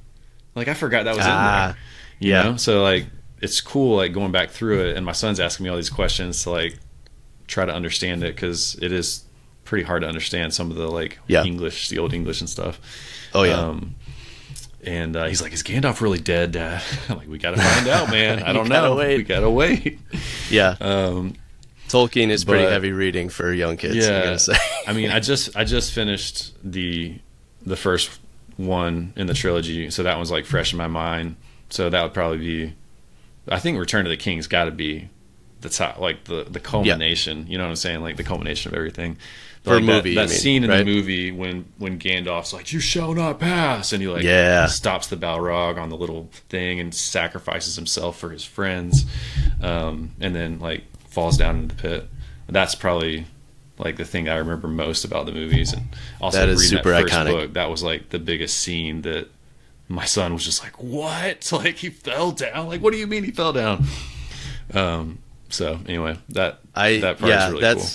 Like, I forgot that was in there. You know? So, like, it's cool, like, going back through it, and my son's asking me all these questions to, like, try to understand it, because it is pretty hard to understand some of the, like, English, the old English and stuff.
Oh, yeah.
And he's like, is Gandalf really dead, Dad? I'm like, we got to find out, man. I don't know. We got to wait.
Yeah. Tolkien is pretty heavy reading for young kids. Yeah, I'm gonna say.
I mean, I just finished the first one in the trilogy, so that one's like fresh in my mind. So that would probably be, I think Return of the King's got to be the top, like the culmination. Yeah. You know what I'm saying? Like the culmination of everything.
For
like
a movie,
that scene in the movie when Gandalf's like, "You shall not pass," and he like stops the Balrog on the little thing and sacrifices himself for his friends, and then like falls down into the pit. That's probably like the thing I remember most about the movies. And also
that is super iconic.
Book, that was like the biggest scene that my son was just like, what? Like, he fell down? Like, what do you mean he fell down? So anyway, that part is really cool.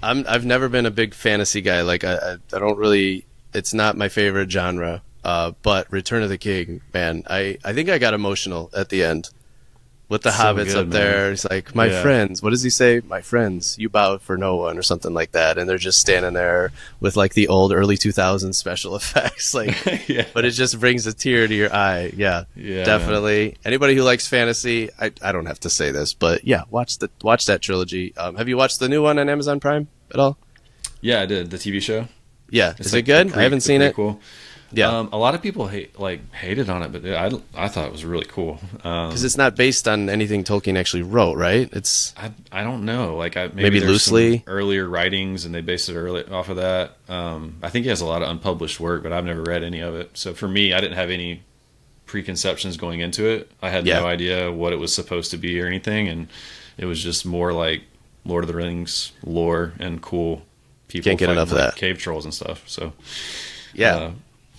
I've never been a big fantasy guy. Like, I don't really, it's not my favorite genre. But Return of the King, man, I think I got emotional at the end with the hobbits up there. He's like, my friends, what does he say? My friends, you bow for no one, or something like that. And they're just standing there with like the old early 2000s special effects. Like, but it just brings a tear to your eye. Yeah, definitely. Man. Anybody who likes fantasy, I don't have to say this, but watch that trilogy. Have you watched the new one on Amazon Prime at all?
Yeah, I did. The TV show.
Yeah, is it good? I haven't seen it.
Cool. Yeah, a lot of people hated on it, but I thought it was really cool
because it's not based on anything Tolkien actually wrote, right? It's
I don't know, like
maybe loosely
earlier writings, and they based it early off of that. I think he has a lot of unpublished work, but I've never read any of it. So for me, I didn't have any preconceptions going into it. I had no idea what it was supposed to be or anything, and it was just more like Lord of the Rings lore and cool people.
Can't get enough of that.
Cave trolls and stuff. So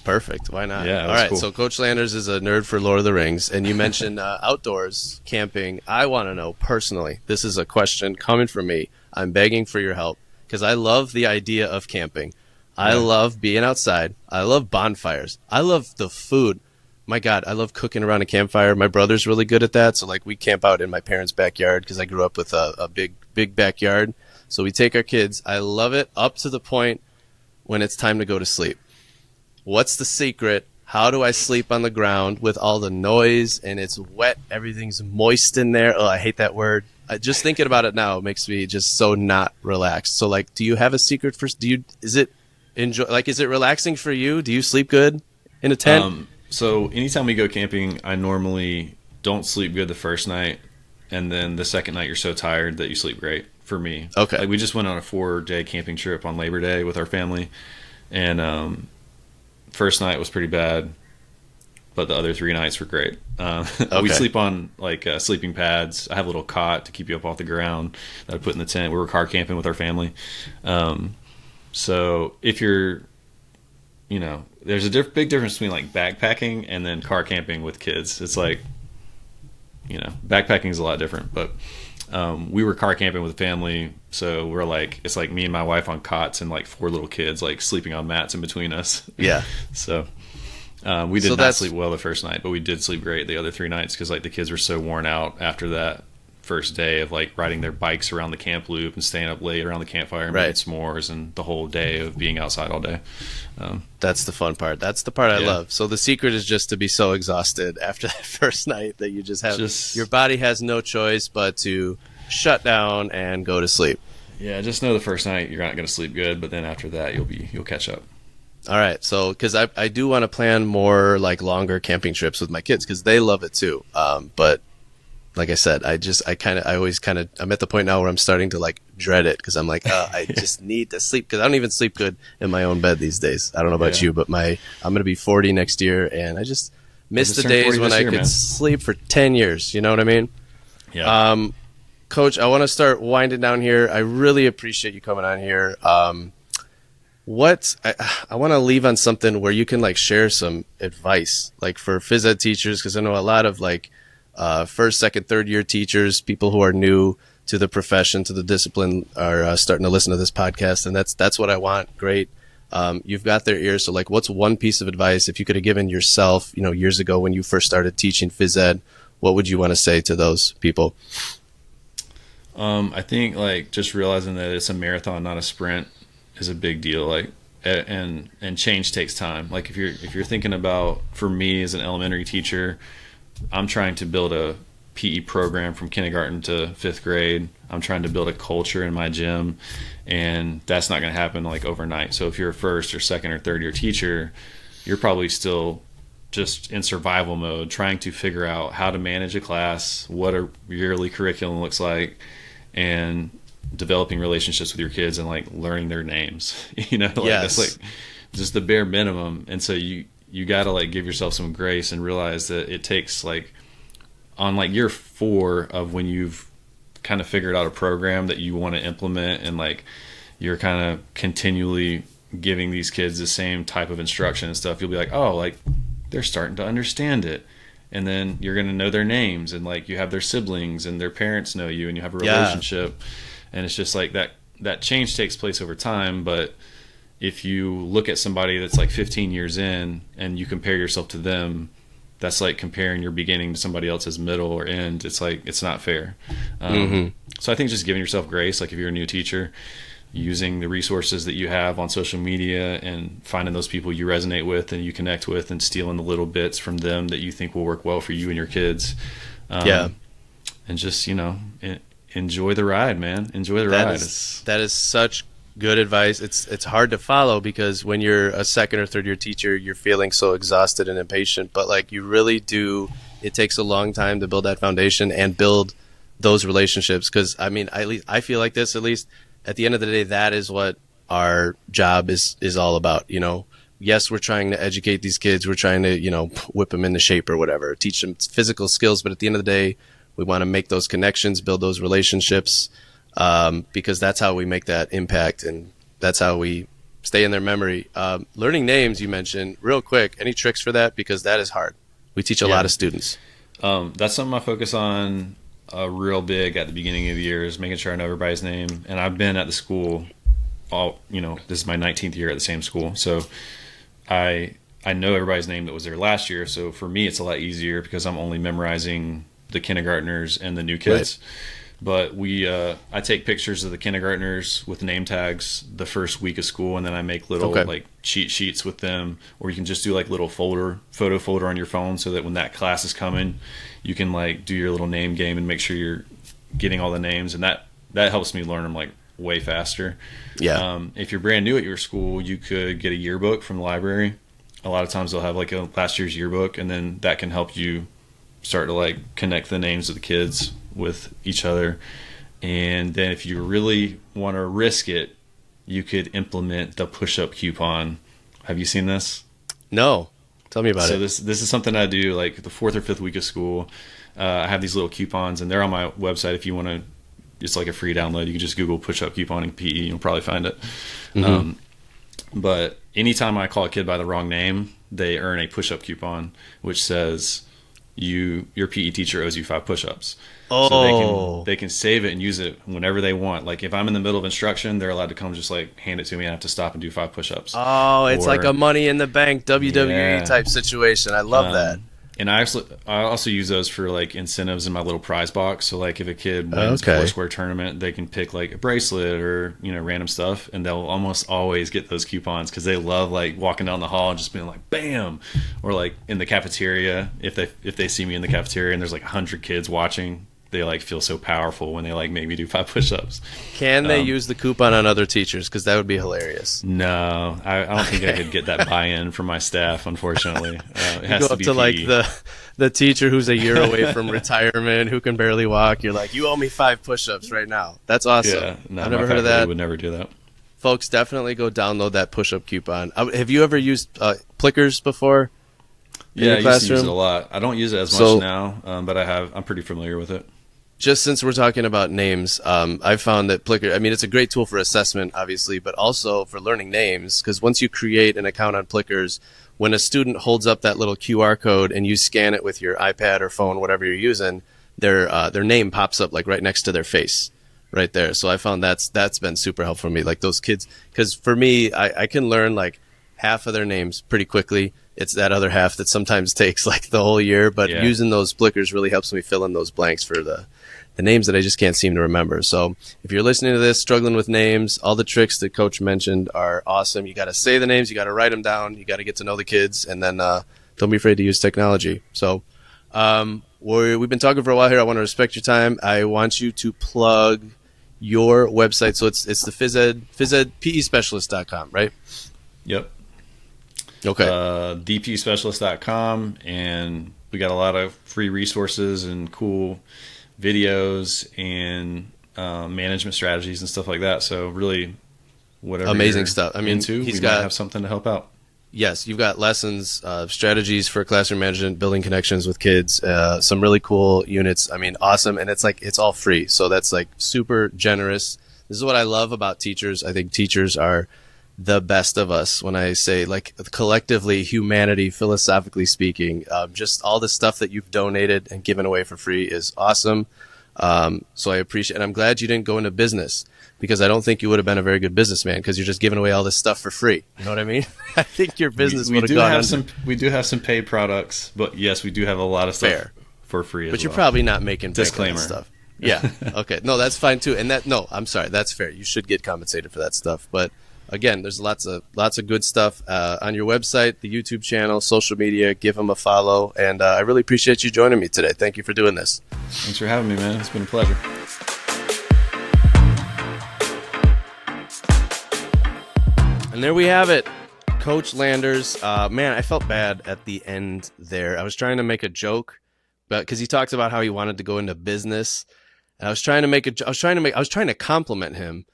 perfect. Why not?
Yeah.
All right. Cool. So Coach Landers is a nerd for Lord of the Rings, and you mentioned outdoors camping. I want to know personally. This is a question coming from me. I'm begging for your help because I love the idea of camping. I love being outside. I love bonfires. I love the food. My God, I love cooking around a campfire. My brother's really good at that. So like we camp out in my parents' backyard because I grew up with a big backyard. So we take our kids. I love it up to the point when it's time to go to sleep. What's the secret? How do I sleep on the ground with all the noise and it's wet? Everything's moist in there. Oh, I hate that word. Just thinking about it now makes me just so not relaxed. So like, do you have a secret for, is it relaxing for you? Do you sleep good in a tent?
So anytime we go camping, I normally don't sleep good the first night. And then the second night you're so tired that you sleep great. for me.
Okay.
Like we just went on a 4-day camping trip on Labor Day with our family, and first night was pretty bad, but the other 3 nights were great. We sleep on like sleeping pads. I have a little cot to keep you up off the ground that I put in the tent. We were car camping with our family. So if you're, there's a big difference between like backpacking and then car camping with kids. It's like, backpacking is a lot different, but we were car camping with family. So we're like, it's like me and my wife on cots and like 4 little kids like sleeping on mats in between us.
Yeah.
So we did not sleep well the first night, but we did sleep great the other 3 nights because like the kids were so worn out after that first day of like riding their bikes around the camp loop and staying up late around the campfire and making s'mores and the whole day of being outside all day.
That's the fun part. That's the part I love. So the secret is just to be so exhausted after that first night that you just have your body has no choice but to shut down and go to sleep.
Yeah, just know the first night you're not going to sleep good, but then after that you'll catch up.
All right, so because I do want to plan more like longer camping trips with my kids because they love it too. But like I said, I'm at the point now where I'm starting to like dread it because I'm like, I just need to sleep because I don't even sleep good in my own bed these days. I don't know about you, but I'm going to be 40 next year, and I just miss the days when I could sleep for 10 years. You know what I mean?
Yeah.
Coach, I want to start winding down here. I really appreciate you coming on here. I want to leave on something where you can like share some advice, like for phys ed teachers, because I know a lot of like first, second, third year teachers, people who are new to the profession, to the discipline, are starting to listen to this podcast, and that's what I want. Great. You've got their ears. So like, what's one piece of advice if you could have given yourself, years ago when you first started teaching phys ed, what would you want to say to those people?
I think like just realizing that it's a marathon, not a sprint, is a big deal. Like, and change takes time. Like if you're thinking about, for me as an elementary teacher, I'm trying to build a PE program from kindergarten to 5th grade. I'm trying to build a culture in my gym, and that's not going to happen like overnight. So if you're a first or second or third year teacher, you're probably still just in survival mode, trying to figure out how to manage a class, what a yearly curriculum looks like, and developing relationships with your kids and like learning their names. That's like just the bare minimum. And so you got to like give yourself some grace and realize that it takes like on like year 4 of when you've kind of figured out a program that you want to implement, and like you're kind of continually giving these kids the same type of instruction and stuff, you'll be like, oh, like they're starting to understand it. And then you're going to know their names, and like you have their siblings and their parents know you, and you have a relationship. And it's just like that change takes place over time. But if you look at somebody that's like 15 years in and you compare yourself to them, that's like comparing your beginning to somebody else's middle or end. It's like, it's not fair. So I think just giving yourself grace, like if you're a new teacher, using the resources that you have on social media and finding those people you resonate with and you connect with, and stealing the little bits from them that you think will work well for you and your kids. And just, enjoy the ride, man. Enjoy the ride.
That is such good advice. It's hard to follow because when you're a second or third year teacher, you're feeling so exhausted and impatient, but like you really do, it takes a long time to build that foundation and build those relationships. Because I mean, I feel like this, at least at the end of the day, that is what our job is all about. Yes, we're trying to educate these kids. We're trying to, whip them into shape or whatever, teach them physical skills. But at the end of the day, we want to make those connections, build those relationships, because that's how we make that impact, and that's how we stay in their memory. Learning names, you mentioned, real quick, any tricks for that? Because that is hard. We teach a lot of students.
That's something I focus on real big at the beginning of the year, is making sure I know everybody's name. And I've been at the school this is my 19th year at the same school. So I know everybody's name that was there last year. So for me, it's a lot easier because I'm only memorizing the kindergartners and the new kids. Right. But I take pictures of the kindergartners with name tags the first week of school, and then I make little like cheat sheets with them, or you can just do like little photo folder on your phone, so that when that class is coming, you can like do your little name game and make sure you're getting all the names, and that helps me learn them like way faster. If you're brand new at your school, you could get a yearbook from the library. A lot of times they'll have like a last year's yearbook, and then that can help you start to like connect the names of the kids with each other. And then if you really want to risk it, you could implement the push-up coupon. Have you seen this?
No. Tell me about it.
So this is something I do like the 4th or 5th week of school. I have these little coupons, and they're on my website. If you want to, it's like a free download. You can just Google push-up couponing PE. You'll probably find it. But anytime I call a kid by the wrong name, they earn a push-up coupon, which says your PE teacher owes you 5 push-ups.
Oh.
So they can save it and use it whenever they want. Like if I'm in the middle of instruction, they're allowed to come just like hand it to me and I have to stop and do 5 push-ups.
Oh, it's like a Money in the Bank WWE type situation. I love that.
And I also use those for like incentives in my little prize box. So like if a kid wins a Foursquare tournament, they can pick like a bracelet or random stuff, and they'll almost always get those coupons because they love like walking down the hall and just being like bam, or like in the cafeteria if they see me in the cafeteria and there's like 100 kids watching. They like feel so powerful when they like make me do 5 push-ups.
Can they use the coupon on other teachers? Because that would be hilarious.
No, I don't think I could get that buy-in from my staff. Unfortunately, it has
go
to
up
be
to
PE.
like the teacher who's a year away from retirement, who can barely walk. You're like, you owe me 5 push-ups right now. That's awesome.
Yeah, no,
I've never heard of that.
Would never do that.
Folks, definitely go download that push-up coupon. Have you ever used Plickers before?
Yeah, I used to use it a lot. I don't use it as much now, but I'm pretty familiar with it.
Just since we're talking about names, I've found that Plickr, I mean, it's a great tool for assessment, obviously, but also for learning names, because once you create an account on Plickers, when a student holds up that little QR code and you scan it with your iPad or phone, whatever you're using, their name pops up like right next to their face, right there. So I found that's been super helpful for me. Like those kids, because for me, I can learn like half of their names pretty quickly. It's that other half that sometimes takes like the whole year, but using those Plickers really helps me fill in those blanks for the names that I just can't seem to remember. So if you're listening to this, struggling with names, all the tricks that Coach mentioned are awesome. You got to say the names, you got to write them down, you got to get to know the kids, and then don't be afraid to use technology. So we've been talking for a while here. I want to respect your time. I want you to plug your website. So it's the phys-ed.PEspecialist.com, right?
Yep.
Okay.
dpspecialist.com, and we got a lot of free resources and cool videos and management strategies and stuff like that. So really, whatever
amazing stuff. I mean,
we might have something to help out.
Yes, you've got lessons, strategies for classroom management, building connections with kids, some really cool units. I mean, awesome. And it's all free. So that's like super generous. This is what I love about teachers. I think teachers are the best of us. When I say like collectively, humanity, philosophically speaking, just all the stuff that you've donated and given away for free is awesome. So I appreciate, and I'm glad you didn't go into business, because I don't think you would have been a very good businessman, because you're just giving away all this stuff for free. You know what I mean? I think your business would have gone under.
We do have some paid products, but yes, we do have a lot of stuff for free as well.
But you're probably not making
disclaimer
stuff. Yeah. Okay. No, that's fine too. And I'm sorry. That's fair. You should get compensated for that stuff. But again, there's lots of good stuff on your website, the YouTube channel, social media. Give them a follow. And I really appreciate you joining me today. Thank you for doing this.
Thanks for having me, man. It's been a pleasure.
And there we have it. Coach Landers. Man, I felt bad at the end there. I was trying to make a joke, but because he talks about how he wanted to go into business. And I was trying to compliment him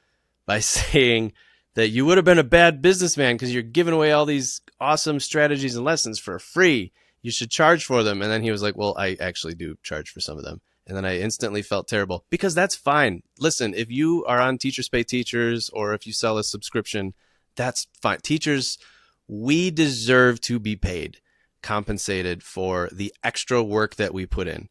by saying that you would have been a bad businessman because you're giving away all these awesome strategies and lessons for free. You should charge for them. And then he was like, well, I actually do charge for some of them. And then I instantly felt terrible, because that's fine. Listen, if you are on Teachers Pay Teachers, or if you sell a subscription, that's fine. Teachers, we deserve to be paid, compensated for the extra work that we put in.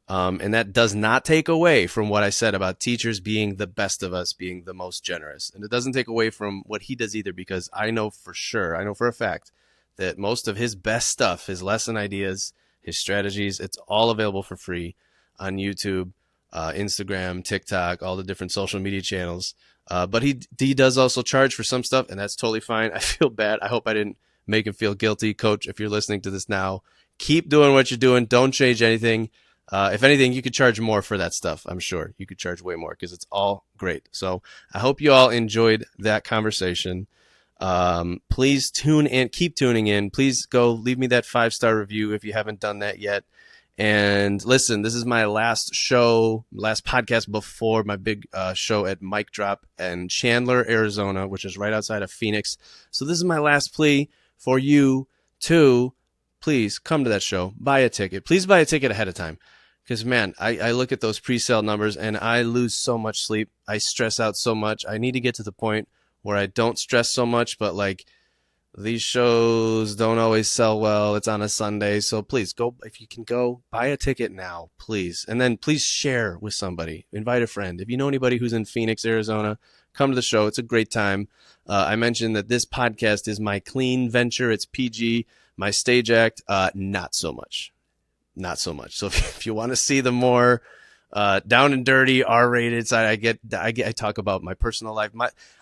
And that does not take away from what I said about teachers being the best of us, being the most generous. And it doesn't take away from what he does either, because I know for a fact that most of his best stuff, his lesson ideas, his strategies, it's all available for free on YouTube, Instagram, TikTok, all the different social media channels. But he does also charge for some stuff, and that's totally fine. I feel bad. I hope I didn't make him feel guilty. Coach, if you're listening to this now, keep doing what you're doing. Don't change anything. If anything, you could charge more for that stuff. I'm sure you could charge way more, because it's all great. So I hope you all enjoyed that conversation. Please tune in, keep tuning in. Please go leave me that 5-star review if you haven't done that yet. And listen, this is my last podcast before my big show at Mic Drop in Chandler, Arizona, which is right outside of Phoenix. So this is my last plea for you to please come to that show, buy a ticket. Please buy a ticket ahead of time. Because, man, I look at those pre-sale numbers and I lose so much sleep. I stress out so much. I need to get to the point where I don't stress so much, but like these shows don't always sell well. It's on a Sunday. So please go, if you can go, buy a ticket now, please. And then please share with somebody. Invite a friend. If you know anybody who's in Phoenix, Arizona, come to the show. It's a great time. I mentioned that this podcast is my clean venture. It's PG. My stage act, not so much. Not so much. So if you want to see the more down and dirty R-rated side, I talk about my personal life.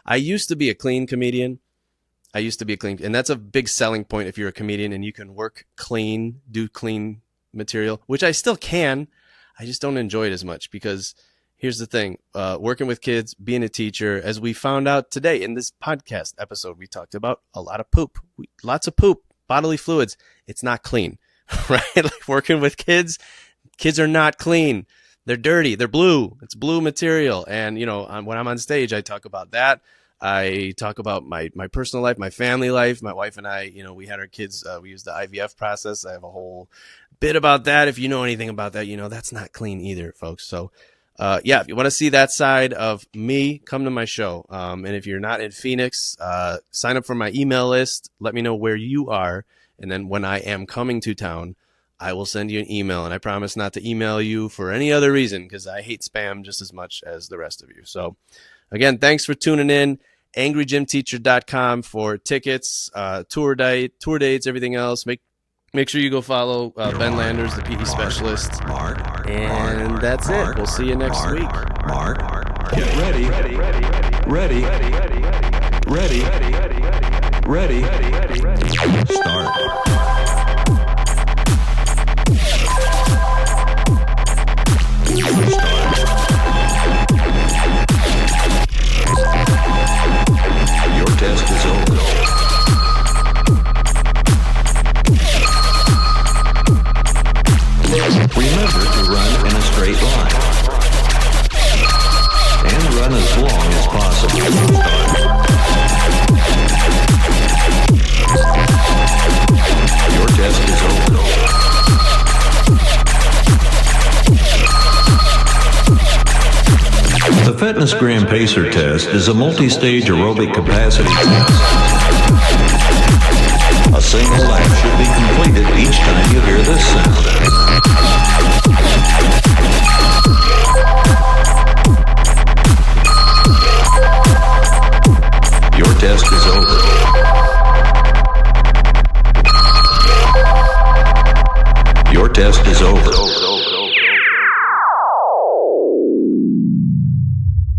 I used to be a clean comedian. And that's a big selling point if you're a comedian and you can work clean, do clean material, which I still can. I just don't enjoy it as much because here's the thing. Working with kids, being a teacher, as we found out today in this podcast episode, we talked about a lot of poop, lots of poop, bodily fluids. It's not clean. Right? Like working with kids are not clean. They're dirty. They're blue. It's blue material. And, when I'm on stage, I talk about that. I talk about my personal life, my family life. My wife and I, we had our kids, we used the IVF process. I have a whole bit about that. If you know anything about that, that's not clean either, folks. So, if you want to see that side of me, come to my show. And if you're not in Phoenix, sign up for my email list. Let me know where you are. And then when I am coming to town, I will send you an email. And I promise not to email you for any other reason because I hate spam just as much as the rest of you. So, again, thanks for tuning in. AngryGymTeacher.com for tickets, tour dates, everything else. Make sure you go follow Ben Landers, the PE specialist. And that's it. We'll see you next week.
Get ready. Start. Your test is over. Remember to run in a straight line. And run as long as possible. Your test is over. The Fitnessgram Pacer test is a multi-stage aerobic capacity test. A single lap should be completed each time you hear this sound. Your test is over. Your test is over.